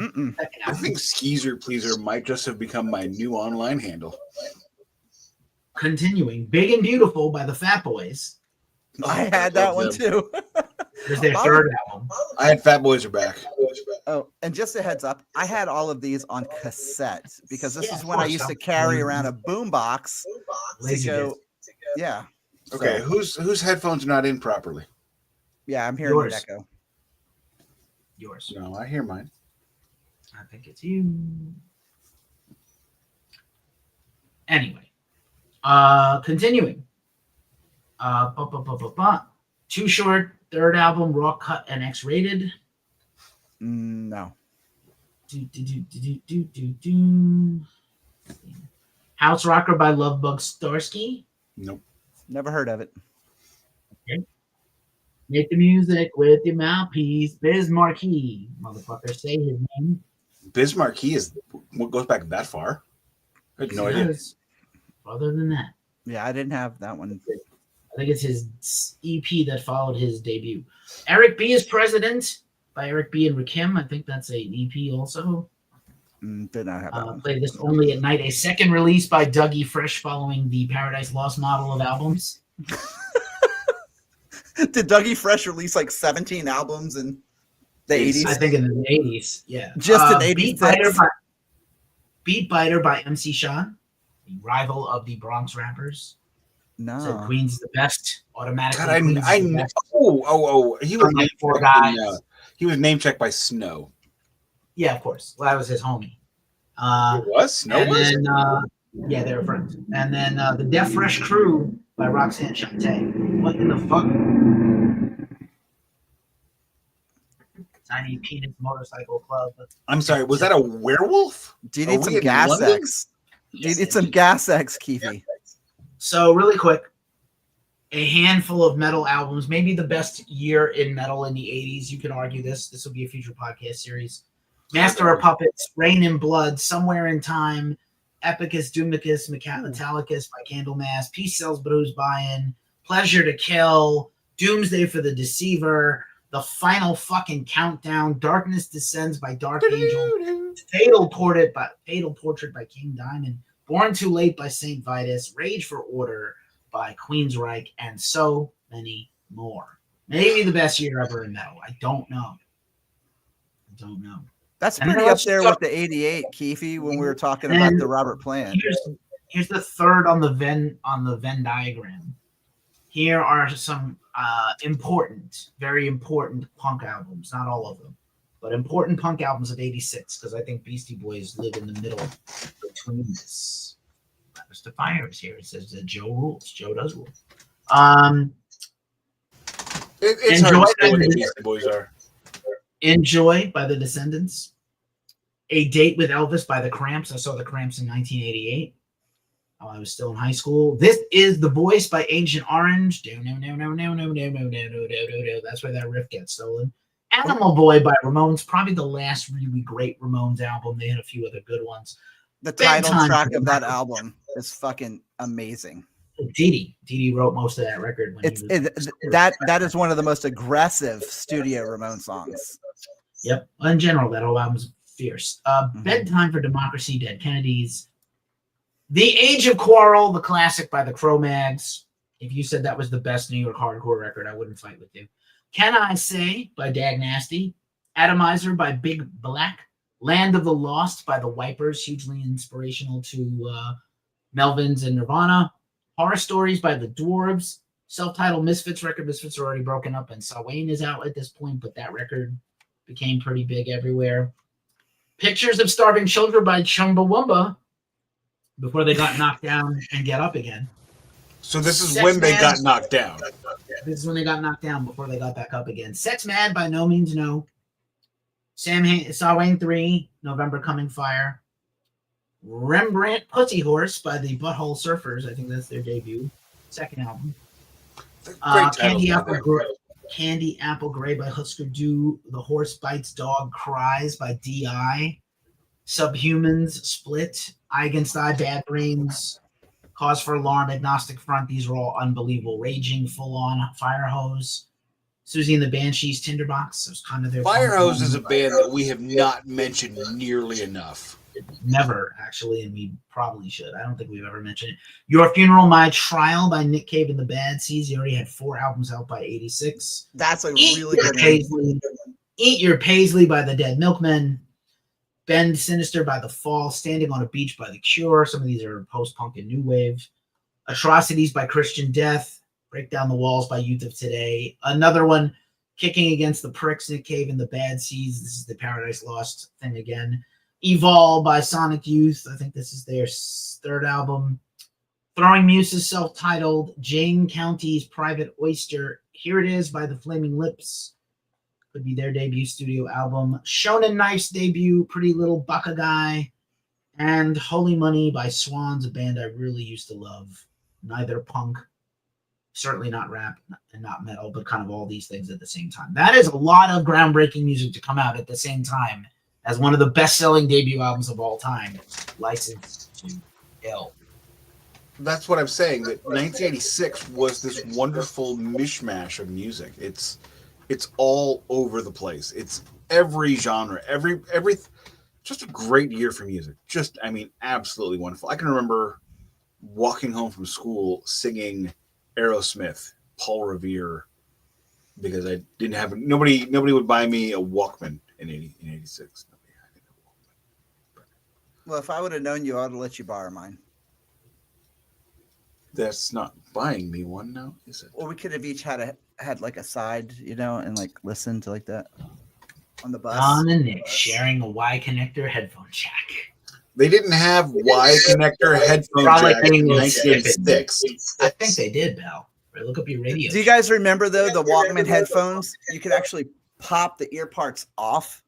I think Skeezer Pleaser might just have become my new online handle. Continuing, Big and Beautiful by the Fat Boys. I had that one too. It's their third album. I had Fat Boys Are Back. Oh, and just a heads up, I had all of these on cassette because this is of when I course. used to carry around a boombox to Lazy go. disc. Yeah. Okay, So, whose headphones are not in properly? yeah, I'm hearing Yours. an echo. Yours. No, I hear mine. I think it's you. Anyway, continuing. Too Short, third album, Raw Cut and X-Rated. No. House Rocker by Lovebug Starsky. Nope. Never heard of it. Make the music with your mouthpiece. Biz Marquee. Motherfucker, say his name. Biz Marquee is what goes back that far. I had no idea. Yes. Other than that, Yeah, I didn't have that one. I think it's his EP that followed his debut. Eric B is President by Eric B and Rakim. I think that's an EP also. Did not have that one. Play This Only at Night, a second release by Dougie Fresh following the Paradise Lost model of albums. Did Dougie Fresh release like 17 albums in the 80s? I think in the 80s, yeah. Just in Beat 86. Beat Biter by MC Sean, the rival of the Bronx rappers. No. Said Queen's the best. Automatically. God, Queen's I the best. he was Like four name-checked guys. he was name checked by Snow. Yeah, of course. Well, that was his homie. It was Snow. And Was then, yeah, they were friends. And then the Def Fresh Crew by Roxanne Shante. What in the fuck? Tiny Penis Motorcycle Club. I'm sorry. Was that a werewolf? Do you Are need we some in gas London? X? Do you need some gas X, Keefy? So really quick, a handful of metal albums, maybe the best year in metal in the 80s. You can argue this. This will be a future podcast series. Master of Puppets, Rain in Blood, Somewhere in Time, Epicus, Doomicus, Metallicus by Candlemass, Peace Sells Blues Buy-In, Pleasure to Kill, Doomsday for the Deceiver, The Final Fucking Countdown, Darkness Descends by Dark Angel, Fatal Portrait by King Diamond, Born Too Late by Saint Vitus, Rage for Order by Queensryche, and so many more. Maybe the best year ever in metal. I don't know. That's And pretty then up there with the 88, Keefy, when we were talking about the Robert Plant. Here's the third on the Venn diagram. Here are some important, very important punk albums. Not all of them, but important punk albums of '86, because I think Beastie Boys live in the middle between this. Mr. Fire is here. It says that Joe rules. Joe does rule. It's Enjoy hard to say what that. the Beastie Boys are. Enjoy by the Descendants. A Date with Elvis by the Cramps. I saw the Cramps in 1988. I was still in high school. This is The Voice by Agent Orange. That's where that riff gets stolen. Animal Boy by Ramones. Probably the last really great Ramones album. They had a few other good ones. The title Bedtime track for of that Michael album is fucking amazing. Didi wrote most of that record. When That is one of the most aggressive studio Ramon songs. Yep. In general, that whole album's fierce. Bedtime for Democracy, Dead Kennedys. The Age of Quarrel, the classic by the Cro-Mags. If you said that was the best New York hardcore record, I wouldn't fight with you. Can I Say by Dag Nasty. Atomizer by Big Black. Land of the Lost by the Wipers, hugely inspirational to Melvins and Nirvana. Horror Stories by the Dwarves. Self-titled Misfits record. Misfits are already broken up, and Sawane is out at this point, but that record became pretty big everywhere. Pictures of Starving Children by Chumbawamba before they got knocked down and get up again. So this is Sex when they Man. got knocked down. This is when they got knocked down before they got back up again. Sex Mad by No Means No. Sawane 3, November Coming Fire. Rembrandt Pussy Horse by the Butthole Surfers. I think that's their debut. Second album. Great titles. Candy Apple Gray by Husker Du. The Horse Bites Dog Cries by D.I. Subhumans Split. Eye Against Eye, Bad Brains. Cause for Alarm, Agnostic Front. These are all unbelievable. Raging, Full On, Fire Hose. Susie and the Banshees, Tinderbox. It was kind of their Fire Hose is a band that we have not mentioned nearly enough. Never, actually, and we probably should. I don't think we've ever mentioned it. Your Funeral, My Trial by Nick Cave and the Bad Seeds. He already had 4 albums out by 86. That's a Eat really Your good Paisley. Eat Your Paisley by the Dead Milkmen. Bend Sinister by The Fall. Standing on a Beach by The Cure. Some of these are post-punk and new wave. Atrocities by Christian Death. Break Down the Walls by Youth of Today. Another one, Kicking Against the Pricks, Nick Cave and the Bad Seeds. This is the Paradise Lost thing again. Evolve by Sonic Youth. I think this is their 3rd album. Throwing Muses, self-titled. Jane County's Private Oyster. Here It Is by the Flaming Lips. Could be their debut studio album. Shonen Knife's debut, Pretty Little Baka Guy. And Holy Money by Swans, a band I really used to love. Neither punk, certainly not rap, and not metal, but kind of all these things at the same time. That is a lot of groundbreaking music to come out at the same time as one of the best-selling debut albums of all time, Licensed to Ill. That's what I'm saying. That 1986 was this wonderful mishmash of music. It's all over the place. It's every genre, every just a great year for music. Just, I mean, absolutely wonderful. I can remember walking home from school singing Aerosmith, Paul Revere, because I didn't have nobody would buy me a Walkman in 86. Nobody had a Walkman. Well, if I would have known you, I would have let you borrow mine. That's not buying me one now, is it? Or we could have each had like a side, and like listen to like that on the bus. Don and Nick sharing a Y connector headphone jack. They didn't have Y connector headphone Probably jack in getting those 1986. I think they did, Bell. Look up your radio. Do you guys remember though the Walkman headphones? You could actually pop the ear parts off.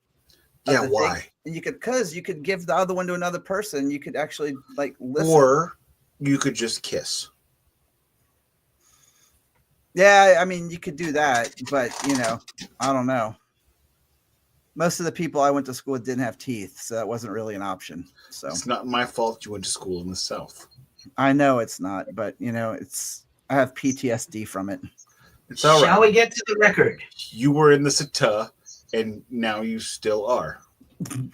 Yeah, why? And you could give the other one to another person. You could actually like listen. Or you could just kiss. Yeah, I mean you could do that, but I don't know. Most of the people I went to school with didn't have teeth, so that wasn't really an option. So it's not my fault you went to school in the South. I know it's not, but I have PTSD from it. It's all right. Shall we get to the record? You were in the Sata, and now you still are.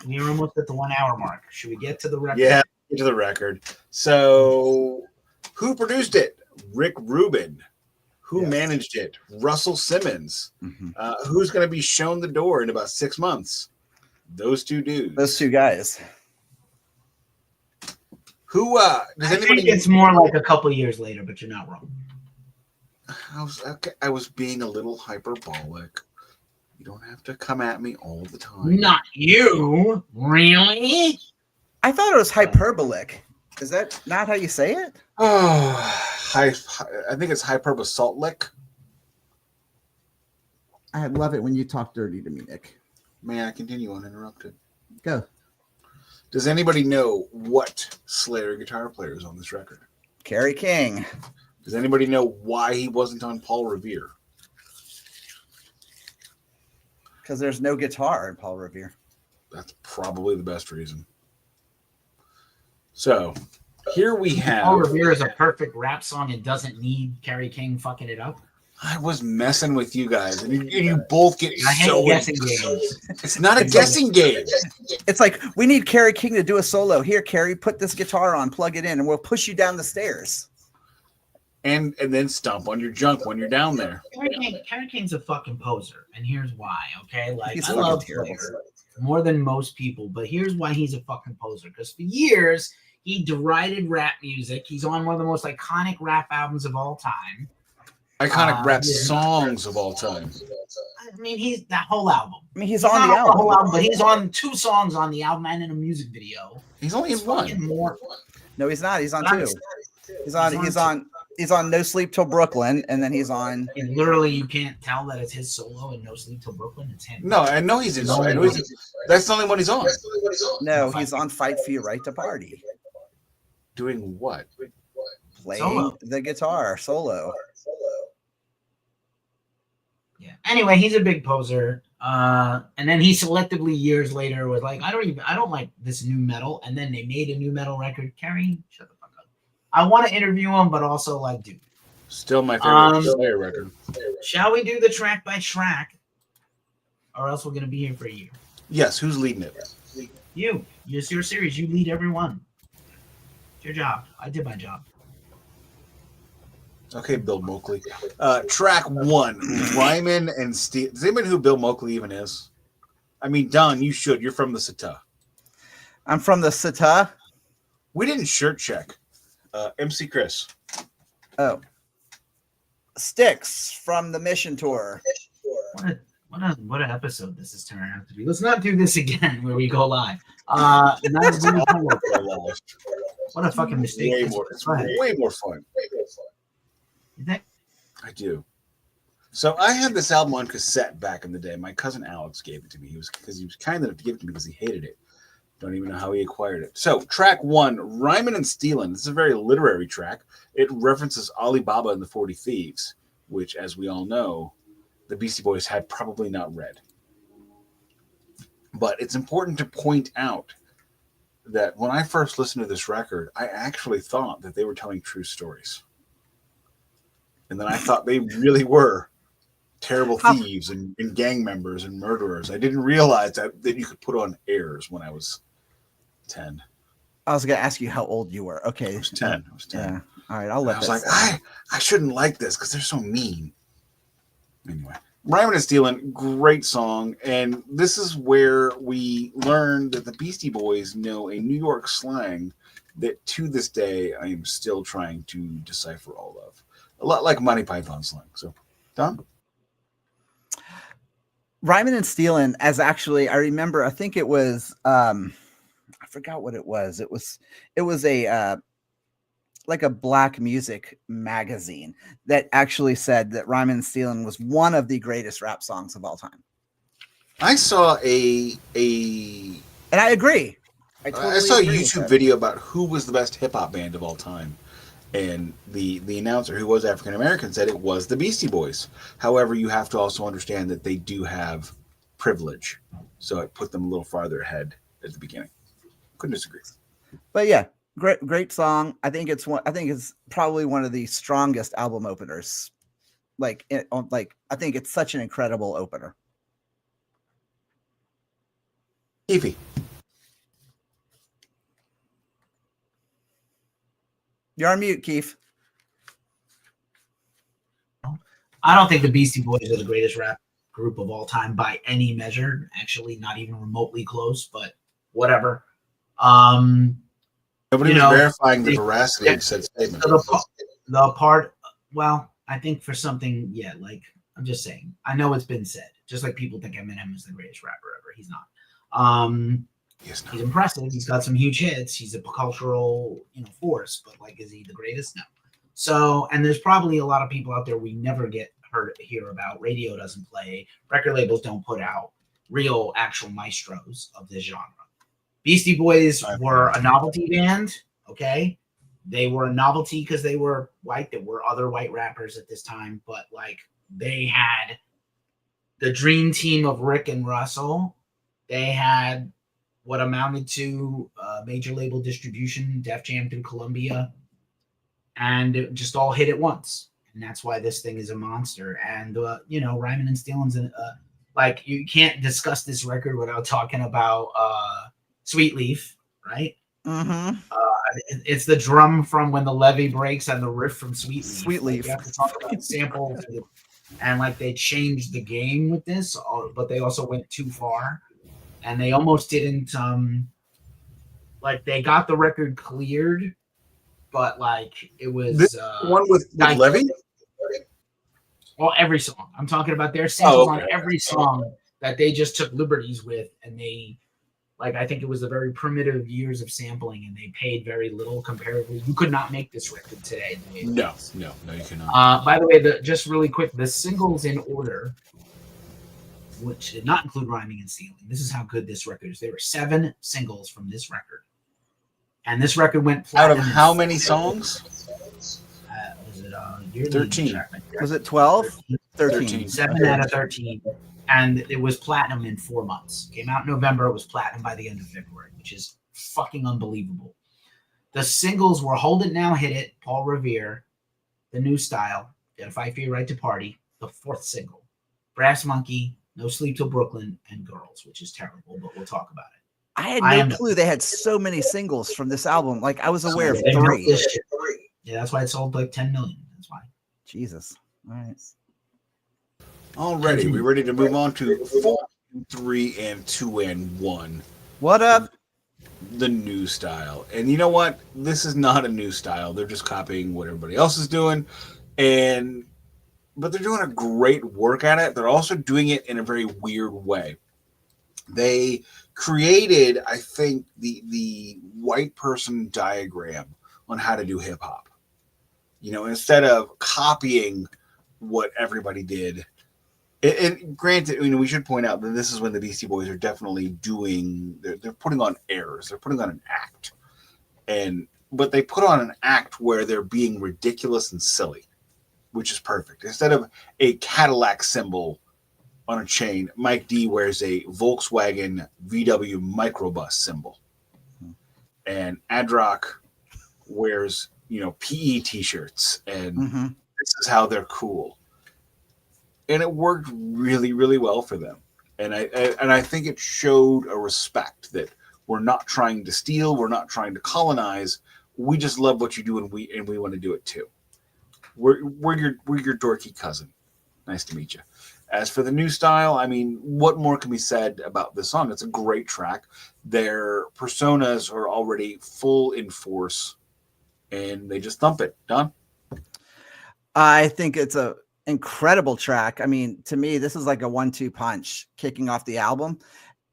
We're almost at the 1 hour mark. Should we get to the record? Yeah, get to the record. So, who produced it? Rick Rubin. Who managed it? Russell Simmons. Mm-hmm. Who's going to be shown the door in about 6 months? Those two dudes. Those two guys. Who? Does anybody? think it's more like a couple years later, but you're not wrong. I was being a little hyperbolic. You don't have to come at me all the time. Not you, really? I thought it was hyperbolic. Is that not how you say it? Oh, I think it's hyperbosolic. I love it when you talk dirty to me, Nick. May I continue uninterrupted? Go. Does anybody know what Slayer guitar player is on this record? Kerry King. Does anybody know why he wasn't on Paul Revere? Because there's no guitar in Paul Revere. That's probably the best reason. So, here we have... Paul Revere is a perfect rap song and doesn't need Kerry King fucking it up. I was messing with you guys, and you both get I hate so... guessing games. It's not a guessing game. It's like, we need Kerry King to do a solo. Here, Kerry, put this guitar on, plug it in, and we'll push you down the stairs. And then stomp on your junk when you're down there. Kerry King's a fucking poser, and here's why, okay? Like, He's I fucking love terrible. Slayer. more than most people. But here's why he's a fucking poser. Because for years he derided rap music. He's on one of the most iconic rap albums of all time. Iconic rap songs of all time. I mean, he's that whole album. I mean, he's Not on the album. whole album, but he's on 2 songs on the album and in a music video. He's only in one. More. No, he's not. He's on But 2. He's on No Sleep Till Brooklyn, and then he's on. And literally, you can't tell that it's his solo and No Sleep Till Brooklyn. It's him. No, I know he's in. That's the only one he's on. No, he's on Fight for Your Right to Party. Doing what? Playing the guitar solo. Yeah. Anyway, he's a big poser. And then he selectively years later was like, I don't like this new metal. And then they made a new metal record. Carrie, shut the fuck up. I want to interview him, but also like, dude. Still my favorite Slayer record. Shall we do the track by track? Or else we're gonna be here for a year. Yes, who's leading it? You. It's your series. You lead every one. It's your job. I did my job. Okay, Bill Moakley. Track 1, Ryman and Steel. Does anybody know who Bill Moakley even is? I mean, Don, you should. You're from the Sita. I'm from the Sita. We didn't shirt check. MC Chris. Oh. Styx from the Mission Tour. What an episode this is turning out to be. Let's not do this again where we go live. What a fucking mistake. It's way more fun. You think? I do. So I had this album on cassette back in the day. My cousin Alex gave it to me. He was kind enough to give it to me because he hated it. Don't even know how he acquired it. So track 1, Ryman and Steelin'. This is a very literary track. It references Ali Baba and the 40 Thieves, which, as we all know, the Beastie Boys had probably not read. But it's important to point out that when I first listened to this record, I actually thought that they were telling true stories. And then I thought they really were terrible thieves and gang members and murderers. I didn't realize that you could put on airs when I was 10. I was going to ask you how old you were. Okay. I was 10. Yeah. All right. I'll let I was like, I shouldn't like this because they're so mean. Anyway, Ryman and Steelin', great song. And this is where we learned that the Beastie Boys know a New York slang that to this day I am still trying to decipher all of. A lot like Monty Python slang. So, Don? Ryman and Steelin', as actually, I remember, I think it was, I forgot what it was. It was a, like a black music magazine that actually said that Ryman and Steelin' was one of the greatest rap songs of all time. I saw and I agree. I saw a YouTube video about who was the best hip hop band of all time. And the announcer, who was African American, said it was the Beastie Boys. However, you have to also understand that they do have privilege, so it put them a little farther ahead at the beginning. Couldn't disagree. But yeah, great song. I think it's probably one of the strongest album openers. I think it's such an incredible opener. Evie. You're on mute, Keith. I don't think the Beastie Boys are the greatest rap group of all time by any measure. Actually, not even remotely close, but whatever. Nobody was verifying the veracity of said statement. I think for something, I'm just saying. I know it's been said. Just like people think Eminem is the greatest rapper ever. He's not. He's impressive. He's got some huge hits. He's a cultural, force. But is he the greatest? No. So, and there's probably a lot of people out there we never hear about. Radio doesn't play. Record labels don't put out real, actual maestros of this genre. Beastie Boys were a novelty band. Okay, they were a novelty because they were white. There were other white rappers at this time, but they had the dream team of Rick and Russell. They had what amounted to major label distribution, Def Jam through Columbia, and it just all hit at once. And that's why this thing is a monster. And, Ryman and Steelin's, you can't discuss this record without talking about Sweet Leaf, right? Mm-hmm. It's the drum from When the Levee Breaks and the riff from Sweet Leaf. Sweet Leaf. You have to talk about samples. And, they changed the game with this, but they also went too far. and they almost didn't. Like they got the record cleared, but like it was This one with like, Levy. well, every song. I'm talking about their samples okay. on every song that they just took liberties with, and they, like, I think it was the very primitive years of sampling, and they paid very little comparatively. You could not make this record today. The way it No, was. you cannot. By the way, just really quick, the singles in order, which did not include Rhyming and Stealing. This is how good this record is. There were 7 singles from this record, and this record went Out platinum. of how many songs? Was it 13. Was it 12? 13. 7 out of 13. And it was platinum in 4 months. Came out in November. It was platinum by the end of February, which is fucking unbelievable. The singles were Hold It Now, Hit It, Paul Revere, The New Style, Get a Fight for Your Right to Party, the 4th single, Brass Monkey, No Sleep Till Brooklyn, and Girls, which is terrible, but we'll talk about it. I had no clue they had so many singles from this album. Like I was aware of 3. Yeah, that's why it sold like 10 million. That's why. Jesus. All right. Alrighty, we ready to move on to 4, 3, and 2 and 1. What up? The new style. And you know what? This is not a new style. They're just copying what everybody else is doing. But they're doing a great work at it. They're also doing it in a very weird way. They created, I think, the white person diagram on how to do hip hop. You know, instead of copying what everybody did. And granted, we should point out that this is when the Beastie Boys are definitely doing, they're putting on airs. They're putting on an act. But they put on an act where they're being ridiculous and silly, which is perfect. Instead of a Cadillac symbol on a chain, Mike D wears a Volkswagen VW microbus symbol. And Adrock wears, PE t-shirts. And this is how they're cool. And it worked really, really well for them. And I think it showed a respect that we're not trying to steal, we're not trying to colonize. We just love what you do, and we want to do it too. We're your dorky cousin. Nice to meet you. As for the new style, I mean, what more can be said about this song? It's a great track. Their personas are already full in force, and they just thump it. Don? I think it's a incredible track. I mean, to me, this is like a 1-2 punch kicking off the album.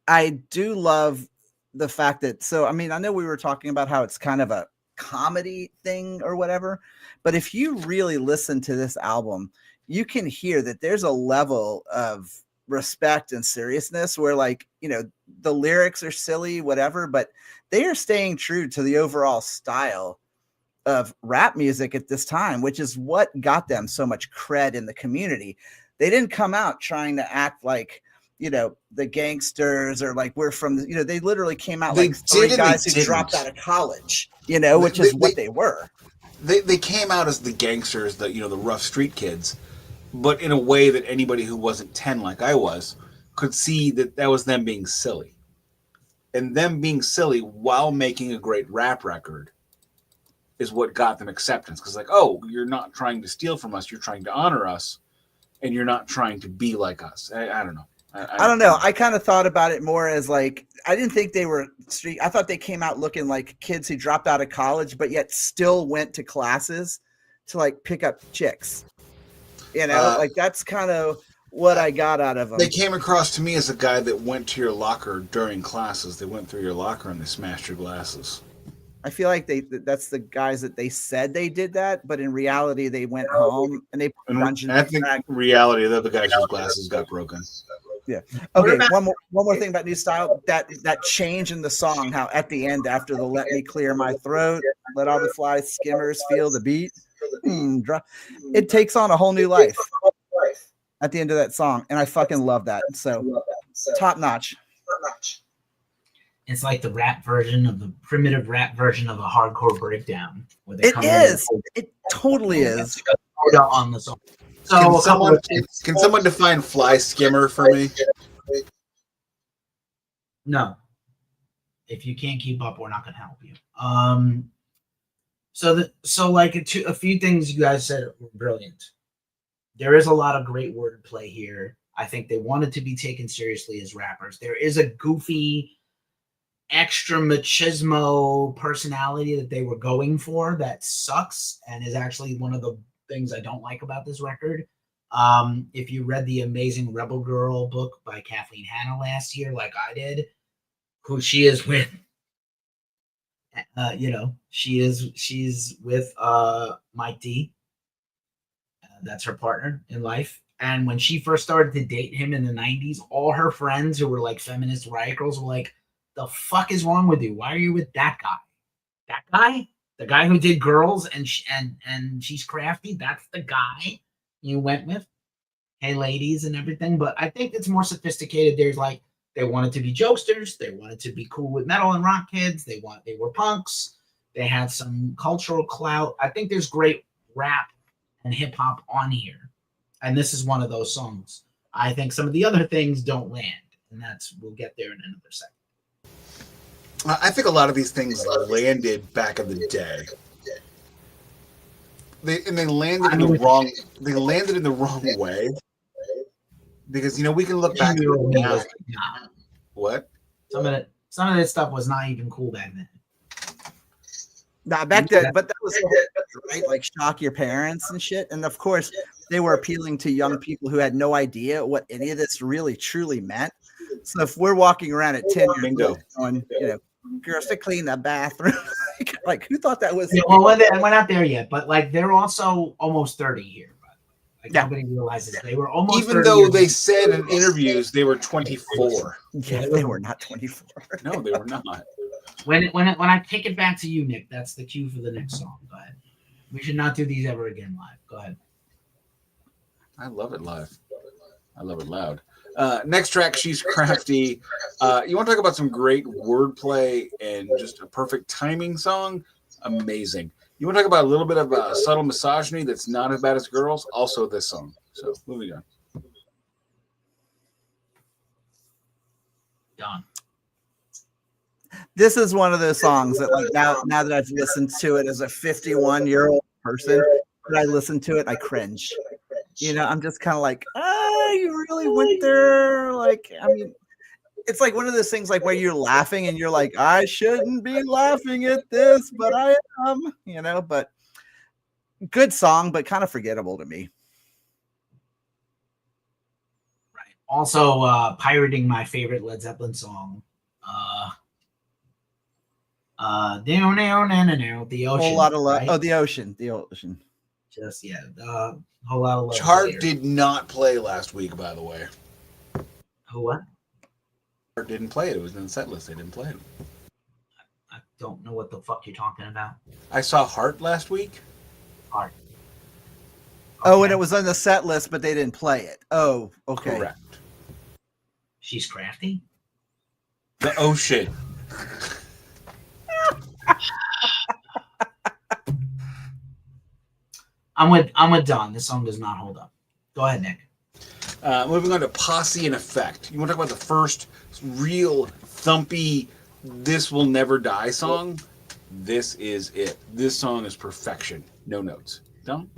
I do love the fact that, I know we were talking about how it's kind of a comedy thing or whatever, but if you really listen to this album, you can hear that there's a level of respect and seriousness where, like, the lyrics are silly, whatever, but they are staying true to the overall style of rap music at this time, which is what got them so much cred in the community. They didn't come out trying to act like, the gangsters or like we're from the, they literally came out like 3 guys who dropped out of college, which is what they were. They came out as the gangsters, the rough street kids, but in a way that anybody who wasn't 10 like I was could see that was them being silly. And them being silly while making a great rap record is what got them acceptance. Because like, oh, you're not trying to steal from us, you're trying to honor us, and you're not trying to be like us. I don't know. I don't know. I kind of thought about it more as like, I didn't think they were street. I thought they came out looking like kids who dropped out of college, but yet still went to classes to like pick up chicks. Like that's kind of what I got out of them. They came across to me as a guy that went to your locker during classes. They went through your locker and they smashed your glasses. I feel like that's the guys that they said they did that, but in reality, they went home and they put dungeons. I think in reality, they're the guys whose glasses got broken. Yeah. Okay. One more thing about new style. That change in the song, how at the end, after the "Let me clear my throat, let all the fly skimmers feel the beat," it takes on a whole new life at the end of that song, and I fucking love that. So top notch. It's like the primitive rap version of a hardcore breakdown. Where they It totally is. On the song. So can someone define fly skimmer for me? No. If you can't keep up, we're not going to help you. A few things you guys said were brilliant. There is a lot of great wordplay here. I think they wanted to be taken seriously as rappers. There is a goofy, extra machismo personality that they were going for that sucks and is actually one of the things I don't like about this record. If you read the amazing Rebel Girl book by Kathleen Hanna last year, like I did, who she is with, she's with Mike D. That's her partner in life. And when she first started to date him in the 90s, all her friends who were like feminist riot girls were like, the fuck is wrong with you? Why are you with that guy? That guy? The guy who did Girls and She's Crafty? That's the guy you went with? Hey, ladies and everything. But I think it's more sophisticated. There's like, they wanted to be jokesters. They wanted to be cool with metal and rock kids. They were punks. They had some cultural clout. I think there's great rap and hip hop on here. And this is one of those songs. I think some of the other things don't land. And we'll get there in another second. I think a lot of these things landed back in the day. They landed in the wrong. They landed in the wrong way. Because we can look back now. What? Some of that stuff was not even cool back then. Nah, back then, but that was right, like shock your parents and shit. And of course, they were appealing to young people who had no idea what any of this really truly meant. So if we're walking around at 10 years old going, girls to clean the bathroom, like who thought that was? Yeah, well, we're not there yet, but like they're also almost 30 here. Nobody realizes they were almost. Even though they said in interviews they were 24. Yeah, they were not 24. No, they were not. When I take it back to you, Nick, that's the cue for the next song. Go ahead. We should not do these ever again live. Go ahead. I love it live. I love it loud. Next track, She's Crafty. You want to talk about some great wordplay and just a perfect timing song? Amazing. You want to talk about a little bit of subtle misogyny that's not as bad as Girls? Also this song. So moving on. Done. This is one of those songs that, like, now that I've listened to it as a 51-year-old person, when I listen to it, I cringe. I'm just kind of like, you really went there? Like, I mean, it's like one of those things like where you're laughing and you're like, I shouldn't be laughing at this, but I am, but good song, but kind of forgettable to me. Right. Also, pirating my favorite Led Zeppelin song. The Ocean. Whole lot of love. Right? Oh, the Ocean. Just, whole lot of love. Chart did not play last week, by the way. Who what? Chart didn't play it. It was in the set list. They didn't play it. I don't know what the fuck you're talking about. I saw Heart last week. Heart. Okay. Oh, and it was on the set list, but they didn't play it. Oh, okay. Correct. She's Crafty? The Ocean. I'm with Don. This song does not hold up. Go ahead, Nick. Moving on to Posse and Effect. You want to talk about the first real thumpy, This Will Never Die song? This is it. This song is perfection. No notes. Don?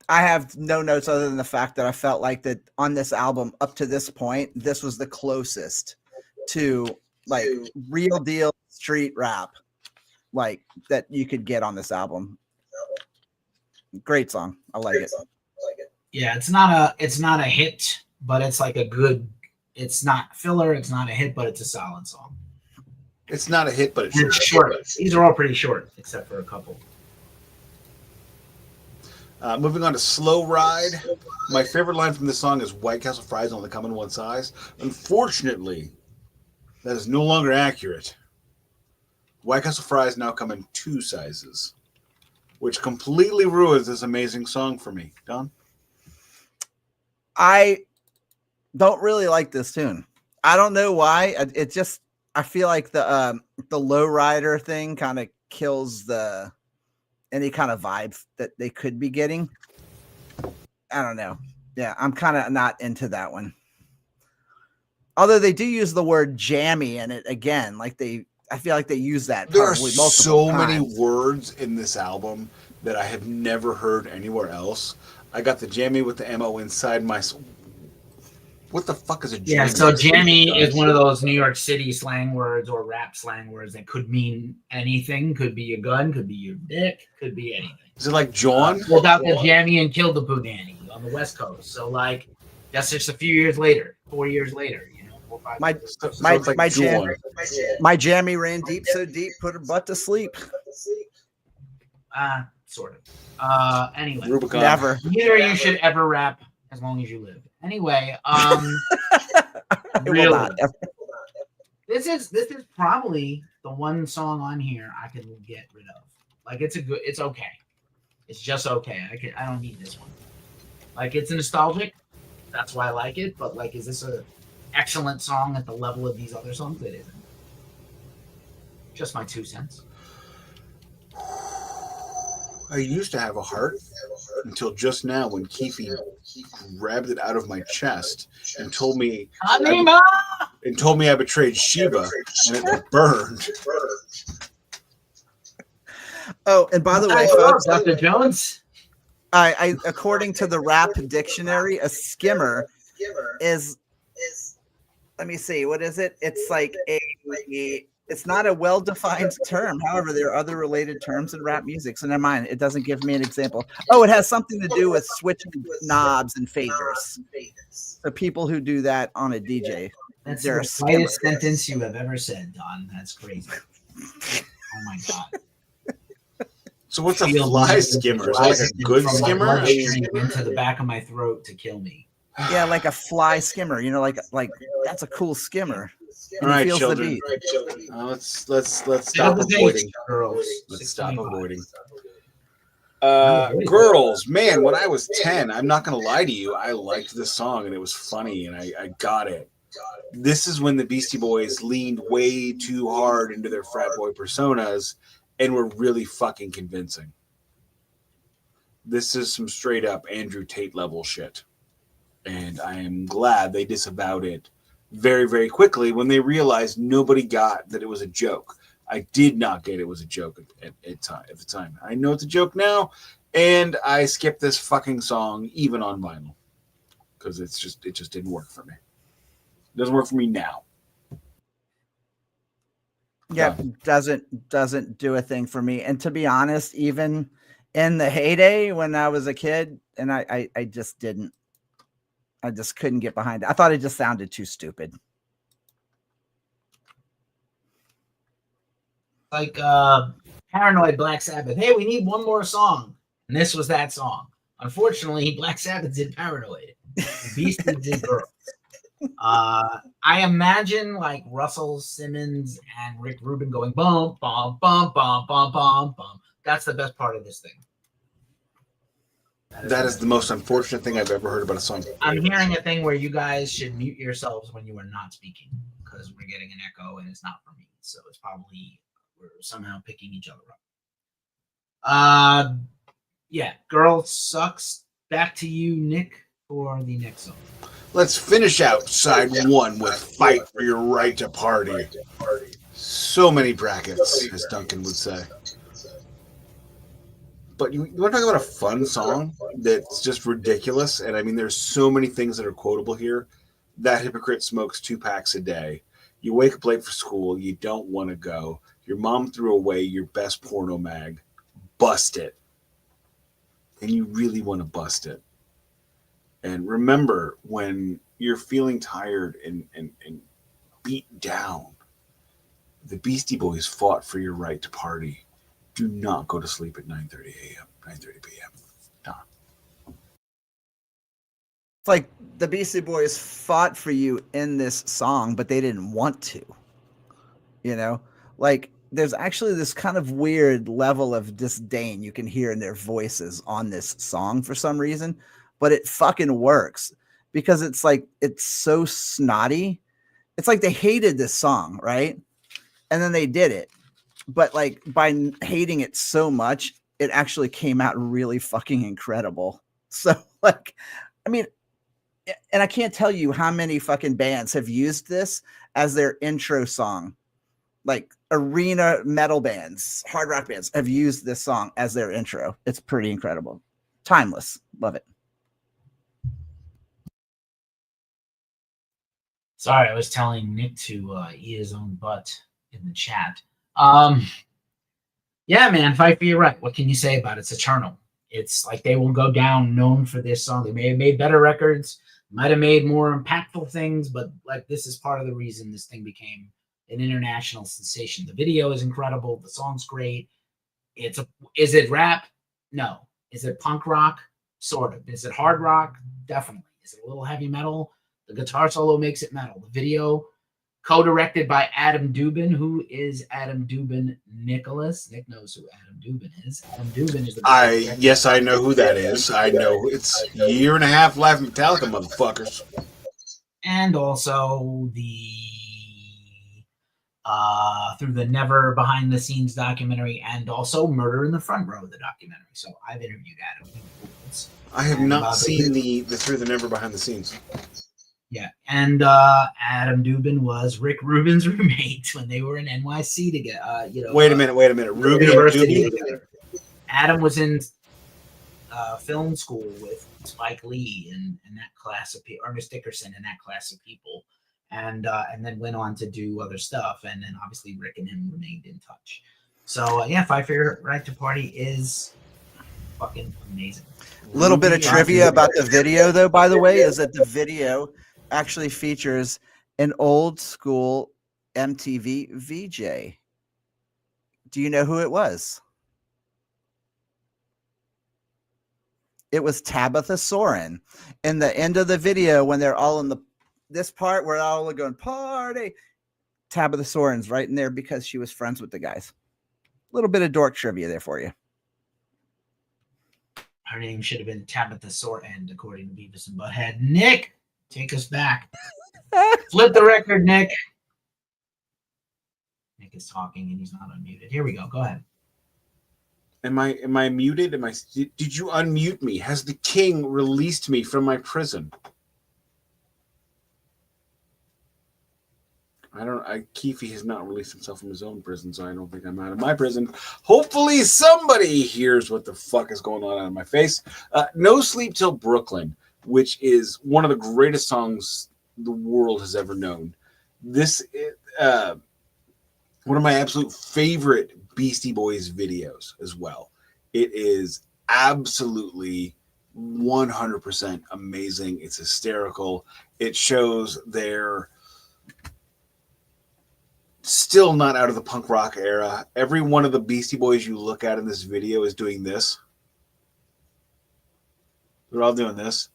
I have no notes other than the fact that I felt like that on this album up to this point, this was the closest to like real deal street rap like that you could get on this album. Great song. I like it. Yeah, it's not a hit, but it's like a good, it's not filler, it's not a hit, but it's a solid song. It's not a hit, but it's short. These are all pretty short, except for a couple. Moving on to Slow Ride. My favorite line from this song is White Castle fries only come in one size. Unfortunately, that is no longer accurate. White Castle fries now come in two sizes, which completely ruins this amazing song for me. Don? I don't really like this tune. I don't know why. It just, I feel like the low rider thing kind of kills any kind of vibe that they could be getting. I don't know. Yeah, I'm kind of not into that one. Although they do use the word jammy in it again, like I feel like they use that. There are so many words in this album that I have never heard anywhere else. I got the jammy with the MO inside my. What the fuck is a jammy? Yeah, so jammy is one of those New York City slang words or rap slang words that could mean anything. Could be a gun, could be your dick, could be anything. Is it like John? Pulled out the jammy and killed the Poodanny on the West Coast. So like, that's just a few years later, 4 years later, you know, 4 or 5 My years. So it's like John. my jammy ran deep, so deep, put her butt to sleep. Sort of. Anyway, Rubicon. Never. neither of you should ever rap as long as you live. Anyway, It will not. this is probably the one song on here I can get rid of. Like it's okay. It's just okay. I don't need this one. Like it's nostalgic. That's why I like it. But like, is this a excellent song at the level of these other songs? It isn't. Just my 2 cents. I used to have a heart until just now when Keefe grabbed it out of my chest and told me Anima! I betrayed Shiva and it burned. Oh, and by the way, Hello, folks, Dr. Jones. I according to the rap dictionary, a skimmer is let me see, what is it? It's like it's not a well-defined term. However, there are other related terms in rap music. So never mind. It doesn't give me an example. Oh, it has something to do with switching knobs and faders. So people who do that on a DJ. That's They're the a skimmer. slightest sentence you have ever said, Don. That's crazy. Oh my god. So what's a fly skimmer? Is that like a good From my skimmer? bloodstream into the back of my throat to kill me. Yeah, like a fly skimmer. You know, like that's a cool skimmer. All right, feels the children. beat. Let's stop the avoiding. girls. Let's stop 625. avoiding. Girls, man, when I was 10, I'm not gonna lie to you, I liked this song and it was funny and I got it. This is when the Beastie Boys leaned way too hard into their frat boy personas and were really fucking convincing. This is some straight up Andrew Tate level shit. And I am glad they disavowed it very, very quickly when they realized nobody got that it was a joke. I did not get it was a joke at the time. I know it's a joke now, and I skipped this fucking song even on vinyl because it just didn't work for me. It doesn't work for me now. Yeah, doesn't do a thing for me. And to be honest, even in the heyday when I was a kid, and I just didn't. I just couldn't get behind it. I thought it just sounded too stupid. Like Paranoid Black Sabbath. Hey, we need one more song. And this was that song. Unfortunately, Black Sabbath did Paranoid. Beastie did Girls. I imagine like Russell Simmons and Rick Rubin going bum, bum, bum, bum, bum, bum, bum. That's the best part of this thing. That is the most unfortunate thing I've ever heard about a song. I'm hearing a thing where you guys should mute yourselves when you are not speaking because we're getting an echo and it's not for me. So it's probably we're somehow picking each other up. Yeah, Girl Sucks. Back to you, Nick, for the next song. Let's finish out side one with Fight for Your Right to Party. So many brackets, as Duncan would say. But you want to talk about a fun song that's just ridiculous? And I mean, there's so many things that are quotable here. That hypocrite smokes 2 packs a day. You wake up late for school. You don't want to go. Your mom threw away your best porno mag. Bust it. And you really want to bust it. And remember, when you're feeling tired and beat down, the Beastie Boys fought for your right to party. Do not go to sleep at 9:30 a.m., 9:30 p.m. No. It's like the Beastie Boys fought for you in this song, but they didn't want to. You know, like there's actually this kind of weird level of disdain you can hear in their voices on this song for some reason, but it fucking works because it's like it's so snotty. It's like they hated this song, right? And then they did it. But like by hating it so much, it actually came out really fucking incredible. So like, I mean, and I can't tell you how many fucking bands have used this as their intro song. Like arena metal bands, hard rock bands have used this song as their intro. It's pretty incredible. Timeless. Love it. Sorry, I was telling Nick to eat his own butt in the chat. Yeah, man, Fight for Your Right. What can you say about it? It's eternal. It's like they will go down known for this song. They may have made better records, might have made more impactful things, but like this is part of the reason this thing became an international sensation. The video is incredible. The song's great. Is it rap? No. Is it punk rock? Sort of. Is it hard rock? Definitely. Is it a little heavy metal? The guitar solo makes it metal. The video, co-directed by Adam Dubin. Who is Adam Dubin? Nicholas. Nick knows who Adam Dubin is. Adam Dubin is the Yes, I know who that is. I know it's a year and a half live Metallica, motherfuckers. And also the through the Never Behind the Scenes documentary, and also Murder in the Front Row, the documentary. So I've interviewed Adam. I have not seen the Through the Never Behind the Scenes. Yeah, and Adam Dubin was Rick Rubin's roommate when they were in NYC together. Wait a minute. Rubin University and Dubin? together. Adam was in film school with Spike Lee and that class of people, Ernest Dickerson and that class of people, and then went on to do other stuff. And then obviously Rick and him remained in touch. So yeah, Fight for Your Right to Party is fucking amazing. A little bit of trivia about the video, though, by the way, is that the video actually features an old school MTV VJ. Do you know who it was? It was Tabitha Soren. In the end of the video, when they're all in this part where all are going party, Tabitha Soren's right in there because she was friends with the guys. A little bit of dork trivia there for you. Her name should have been Tabitha Soren, according to Beavis and Butthead. Nick, take us back. Flip the record, Nick. Nick is talking and he's not unmuted. Here we go. Go ahead. Am I muted? Did you unmute me? Has the king released me from my prison? Keefe has not released himself from his own prison, so I don't think I'm out of my prison. Hopefully somebody hears what the fuck is going on out of my face. No Sleep Till Brooklyn, which is one of the greatest songs the world has ever known. This is one of my absolute favorite Beastie Boys videos as well. It is absolutely 100% amazing. It's hysterical. It shows their still not out of the punk rock era. Every one of the Beastie Boys you look at in this video is doing this. They're all doing this.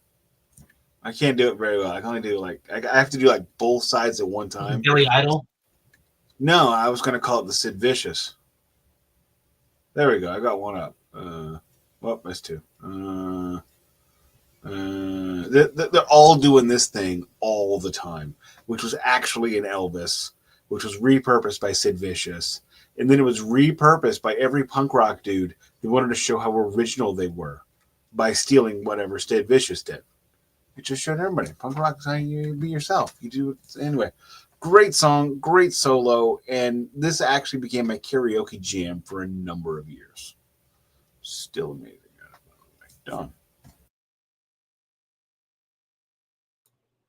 I can't do it very well. I can only do I have to do both sides at one time. Billy Idol? No, I was going to call it the Sid Vicious. There we go. I got one up. That's two. They're all doing this thing all the time, which was actually an Elvis, which was repurposed by Sid Vicious. And then it was repurposed by every punk rock dude who wanted to show how original they were by stealing whatever Sid Vicious did. It just showed everybody. Punk rock is how you be yourself. You do it anyway. Great song, great solo, and this actually became my karaoke jam for a number of years. Still amazing. Done.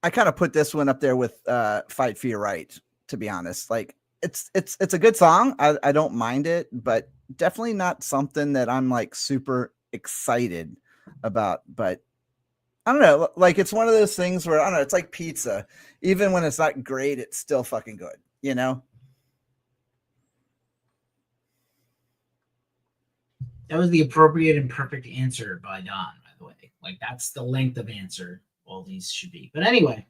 I kind of put this one up there with Fight for Your Right, to be honest. Like it's a good song. I don't mind it, but definitely not something that I'm like super excited about. But I don't know, like it's one of those things where I don't know, it's like pizza. Even when it's not great, it's still fucking good, you know? That was the appropriate and perfect answer by Don, by the way. Like that's the length of answer all these should be. But anyway,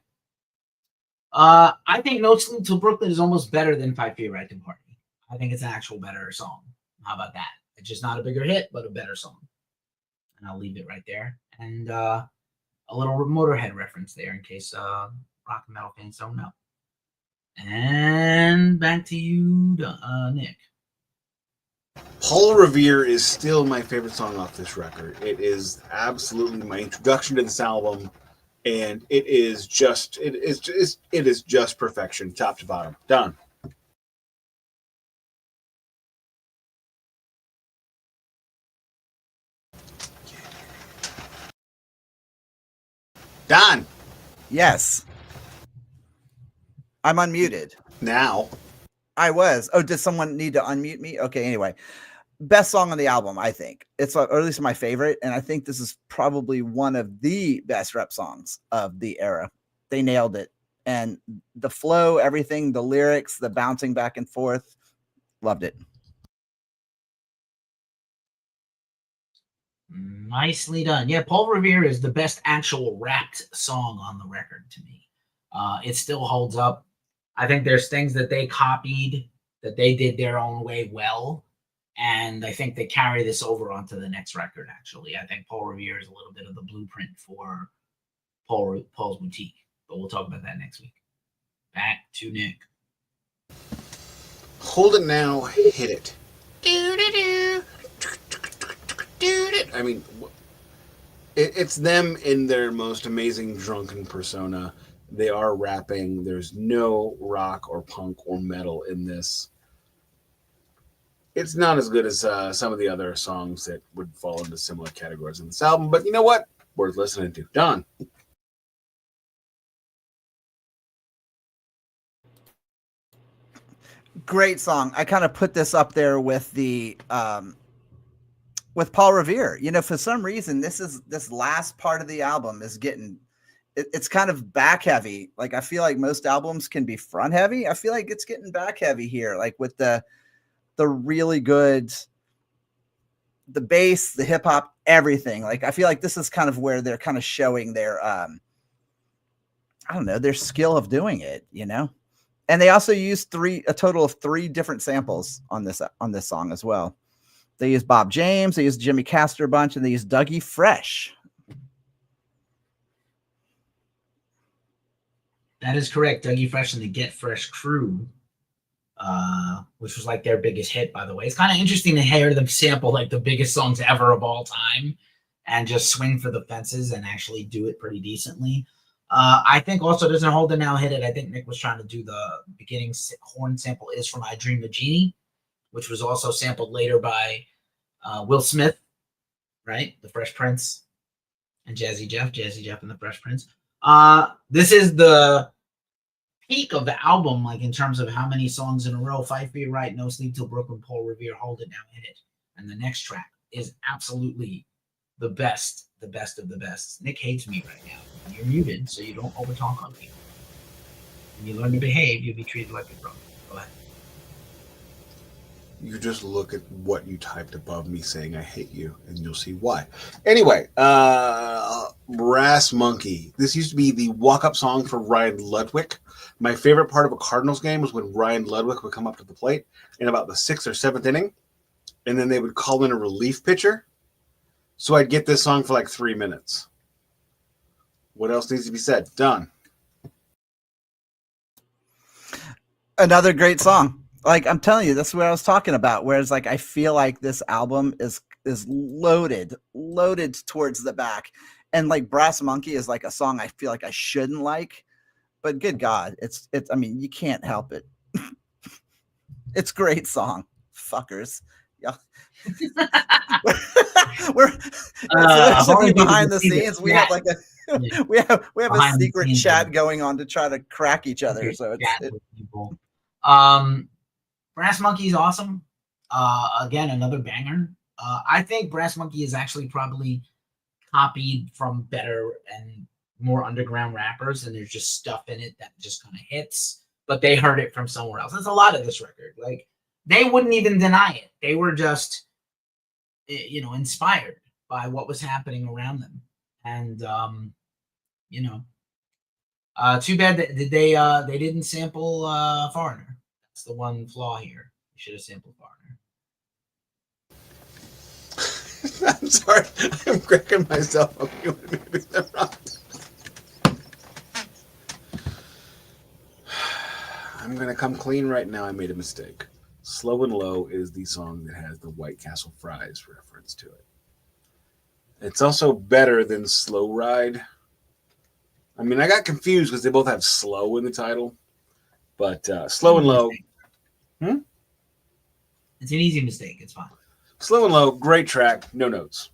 I think No Sleep Till Brooklyn is almost better than Fight for Your Right to Party. I think it's an actual better song. How about that? It's just not a bigger hit, but a better song. And I'll leave it right there. And a little Motorhead reference there in case rock and metal fans don't know. And back to you, Nick. Paul Revere is still my favorite song off this record. It is absolutely my introduction to this album, and it is just perfection, top to bottom. Done. Don. Yes. I'm unmuted. Now, I was. Oh, did someone need to unmute me? Okay, anyway. Best song on the album, I think. It's or at least my favorite, and I think this is probably one of the best rap songs of the era. They nailed it. And the flow, everything, the lyrics, the bouncing back and forth, loved it. Nicely done. Yeah, Paul Revere is the best actual rapped song on the record to me. It still holds up. I think there's things that they copied that they did their own way well. And I think they carry this over onto the next record, actually. I think Paul Revere is a little bit of the blueprint for Paul's Boutique. But we'll talk about that next week. Back to Nick. Hold It Now, Hit It. I mean, it's them in their most amazing drunken persona. They are rapping. There's no rock or punk or metal in this. It's not as good as some of the other songs that would fall into similar categories in this album, but you know what? Worth listening to. Don. Great song. I kind of put this up there with the with Paul Revere. You know, for some reason, this last part of the album is getting it's kind of back heavy. Like I feel like most albums can be front heavy. I feel like it's getting back heavy here, like with the really good, the bass, the hip hop, everything. Like I feel like this is kind of where they're kind of showing their I don't know, their skill of doing it, you know. And they also used a total of 3 different samples on this song as well. They used Bob James, they used Jimmy Castor a bunch, and they used Dougie Fresh. That is correct. Dougie Fresh and the Get Fresh crew, which was like their biggest hit, by the way. It's kind of interesting to hear them sample like the biggest songs ever of all time and just swing for the fences and actually do it pretty decently. I think also doesn't Hold It Now, Hit It. I think Nick was trying to do the beginning horn sample is from I Dream of Jeannie, which was also sampled later by Will Smith, right? The Fresh Prince and Jazzy Jeff and the Fresh Prince. This is the peak of the album, like in terms of how many songs in a row. Fight for Your Right, No Sleep Till Brooklyn, Paul Revere, Hold It Now, Hit It. And the next track is absolutely the best of the best. Nick hates me right now. You're muted, so you don't overtalk on people. When you learn to behave, you'll be treated like a brother. Go ahead. You just look at what you typed above me saying I hate you, and you'll see why. Anyway, Brass Monkey. This used to be the walk-up song for Ryan Ludwig. My favorite part of a Cardinals game was when Ryan Ludwig would come up to the plate in about the 6th or 7th inning, and then they would call in a relief pitcher. So I'd get this song for like 3 minutes. What else needs to be said? Done. Another great song. Like I'm telling you, that's what I was talking about. Whereas like I feel like this album is loaded towards the back. And like Brass Monkey is like a song I feel like I shouldn't like. But good God, it's I mean, you can't help it. It's a great song. Fuckers. Yeah. we're actually behind the scenes. We have like we have a secret chat going on to try to crack each other. So people. Brass Monkey is awesome. Again, another banger. I think Brass Monkey is actually probably copied from better and more underground rappers, and there's just stuff in it that just kind of hits, but they heard it from somewhere else. There's a lot of this record. Like they wouldn't even deny it. They were just, inspired by what was happening around them. And, too bad that they didn't sample Foreigner. That's the one flaw here. You should have sampled Foreigner. I'm sorry. I'm cracking myself up. You want me to do that wrong? I'm going to come clean right now. I made a mistake. Slow and Low is the song that has the White Castle Fries reference to it. It's also better than Slow Ride. I mean, I got confused because they both have slow in the title. But Slow and Low. It's an easy mistake. It's fine. Slow and Low, great track, no notes.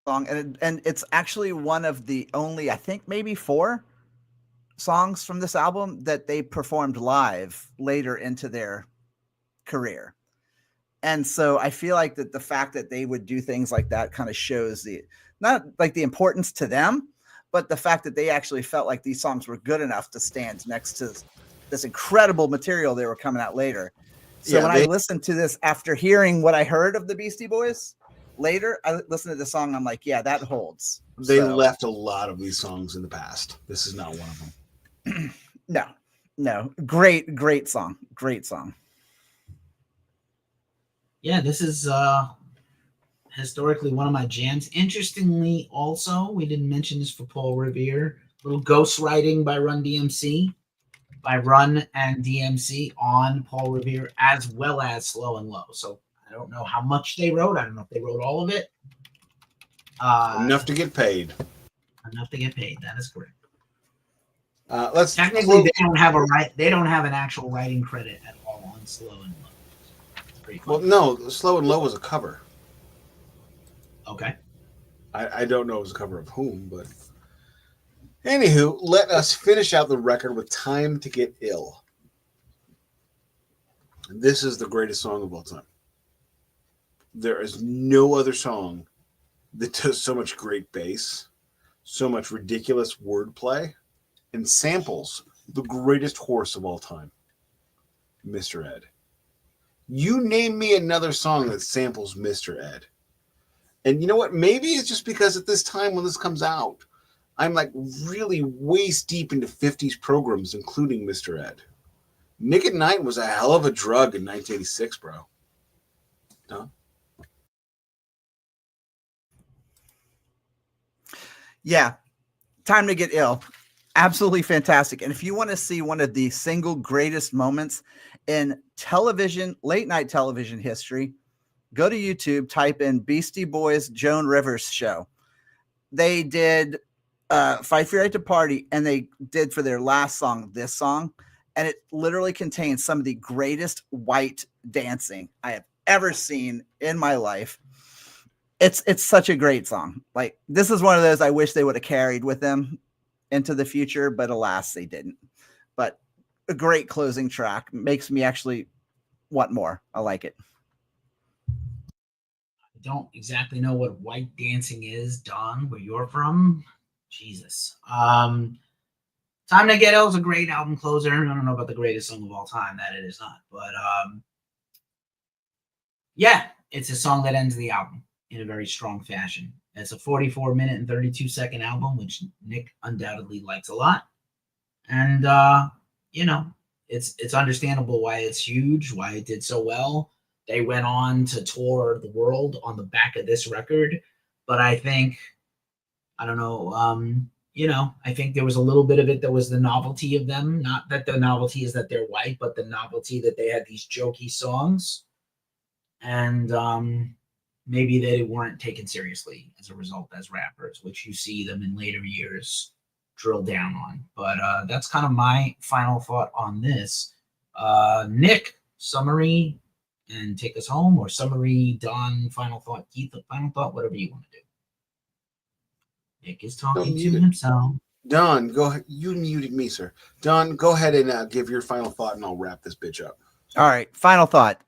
song, and it's actually one of the only, I think, maybe 4 songs from this album that they performed live later into their career. And so I feel like that the fact that they would do things like that kind of shows the, not like the importance to them, but the fact that they actually felt like these songs were good enough to stand next to this incredible material they were coming out later. So when I listened to this after hearing what I heard of the Beastie Boys later, I listened to the song and I'm like, yeah, that holds. They left a lot of these songs in the past. This is not one of them. No. Great song. Great song. Yeah, this is historically one of my jams. Interestingly, also, we didn't mention this for Paul Revere, little ghost writing by Run DMC, by Run and DMC on Paul Revere, as well as Slow and Low. So I don't know how much they wrote. I don't know if they wrote all of it. Enough to get paid. Enough to get paid. That is correct. Let's technically they don't have an actual writing credit at all on Slow and Low. Well, no, Slow and Low was a cover. Okay. I don't know it was a cover of whom, but anywho, let us finish out the record with Time to Get Ill. This is the greatest song of all time. There is no other song that does so much great bass, so much ridiculous wordplay, and samples the greatest horse of all time, Mr. Ed. You name me another song that samples Mr. Ed. And you know what? Maybe it's just because at this time when this comes out, I'm like really waist deep into 50s programs, including Mr. Ed. Nick at Night was a hell of a drug in 1986, bro. Huh? Yeah. Time to Get Ill. Absolutely fantastic. And if you want to see one of the single greatest moments in television, late night television history, go to YouTube, type in Beastie Boys Joan Rivers show. They did Fight for Your Right to Party, and they did for their last song, this song. And it literally contains some of the greatest white dancing I have ever seen in my life. It's such a great song. Like, this is one of those I wish they would have carried with them into the future, but alas, they didn't. But a great closing track, makes me actually want more. I like it. I don't exactly know what white dancing is, Don, where you're from. Jesus. Time to Get Ill is a great album closer. I don't know about the greatest song of all time, that it is not, but yeah, it's a song that ends the album in a very strong fashion. It's a 44-minute and 32-second album, which Nick undoubtedly likes a lot. And, you know, it's understandable why it's huge, why it did so well. They went on to tour the world on the back of this record. But I think, I don't know, you know, I think there was a little bit of it that was the novelty of them. Not that the novelty is that they're white, but the novelty that they had these jokey songs. And, maybe they weren't taken seriously as a result as rappers, which you see them in later years drill down on. But that's kind of my final thought on this. Nick, summary and take us home, or summary, Don, final thought, Keith, final thought, whatever you want to do. Nick is talking to himself. Don, go ahead. You muted me, sir. Don, go ahead and give your final thought, and I'll wrap this bitch up. All right, final thought.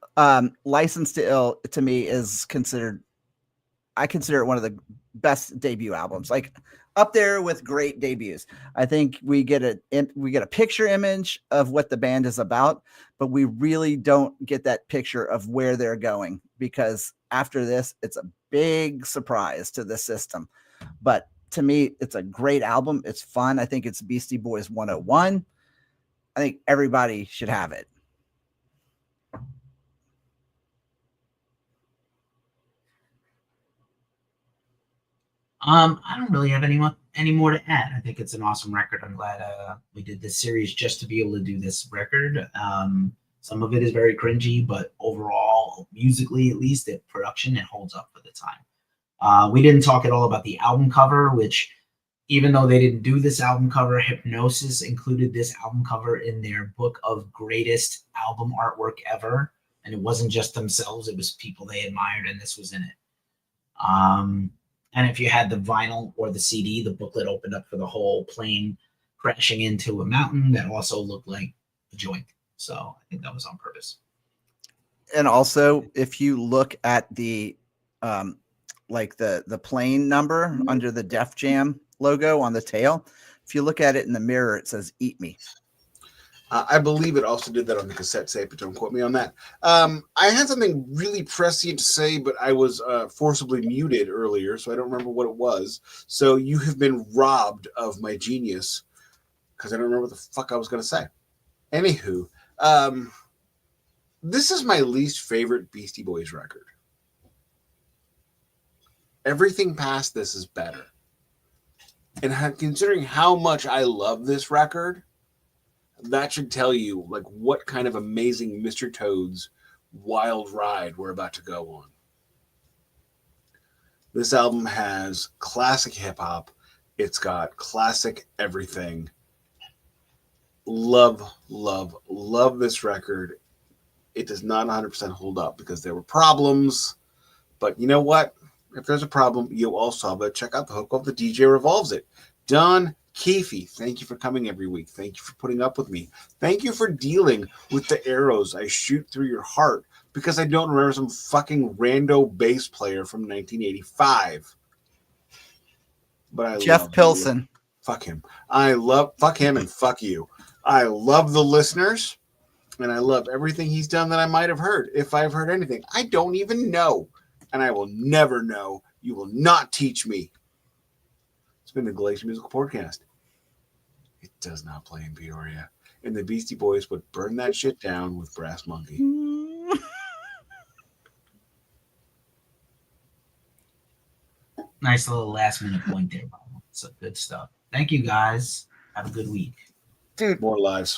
License to Ill to me is I consider it one of the best debut albums, like up there with great debuts. I think we get a picture image of what the band is about, but we really don't get that picture of where they're going, because after this, it's a big surprise to the system. But to me, it's a great album. It's fun. I think it's Beastie Boys 101. I think everybody should have it. I don't really have any more to add. I think it's an awesome record. I'm glad we did this series just to be able to do this record. Some of it is very cringy, but overall, musically at least, the production, it holds up for the time. We didn't talk at all about the album cover, which, even though they didn't do this album cover, Hypnosis included this album cover in their book of greatest album artwork ever. And it wasn't just themselves, it was people they admired, and this was in it. And if you had the vinyl or the CD, the booklet opened up for the whole plane crashing into a mountain that also looked like a joint. So I think that was on purpose. And also, if you look at the like the plane number under the Def Jam logo on the tail, if you look at it in the mirror, it says "Eat Me." I believe it also did that on the cassette tape, but don't quote me on that. I had something really prescient to say, but I was forcibly muted earlier, so I don't remember what it was. So you have been robbed of my genius because I don't remember what the fuck I was going to say. Anywho, this is my least favorite Beastie Boys record. Everything past this is better. And considering how much I love this record, that should tell you like what kind of amazing Mr. Toad's wild ride we're about to go on. This album has classic hip hop. It's got classic everything. Love, love, love this record. It does not 100% hold up because there were problems. But you know what? If there's a problem, you'll all solve it. Check out the hook of the DJ Revolves It. Don Keefe, thank you for coming every week. Thank you for putting up with me. Thank you for dealing with the arrows I shoot through your heart because I don't remember some fucking rando bass player from 1985. But I Jeff love Pilson. Fuck him. Fuck him and fuck you. I love the listeners and I love everything he's done that I might have heard. If I've heard anything, I don't even know. And I will never know. You will not teach me. It's been the Glacially Musical Podcast. It does not play in Peoria. And the Beastie Boys would burn that shit down with Brass Monkey. Nice little last minute point there, Bob. It's good stuff. Thank you guys. Have a good week. Dude, More lives.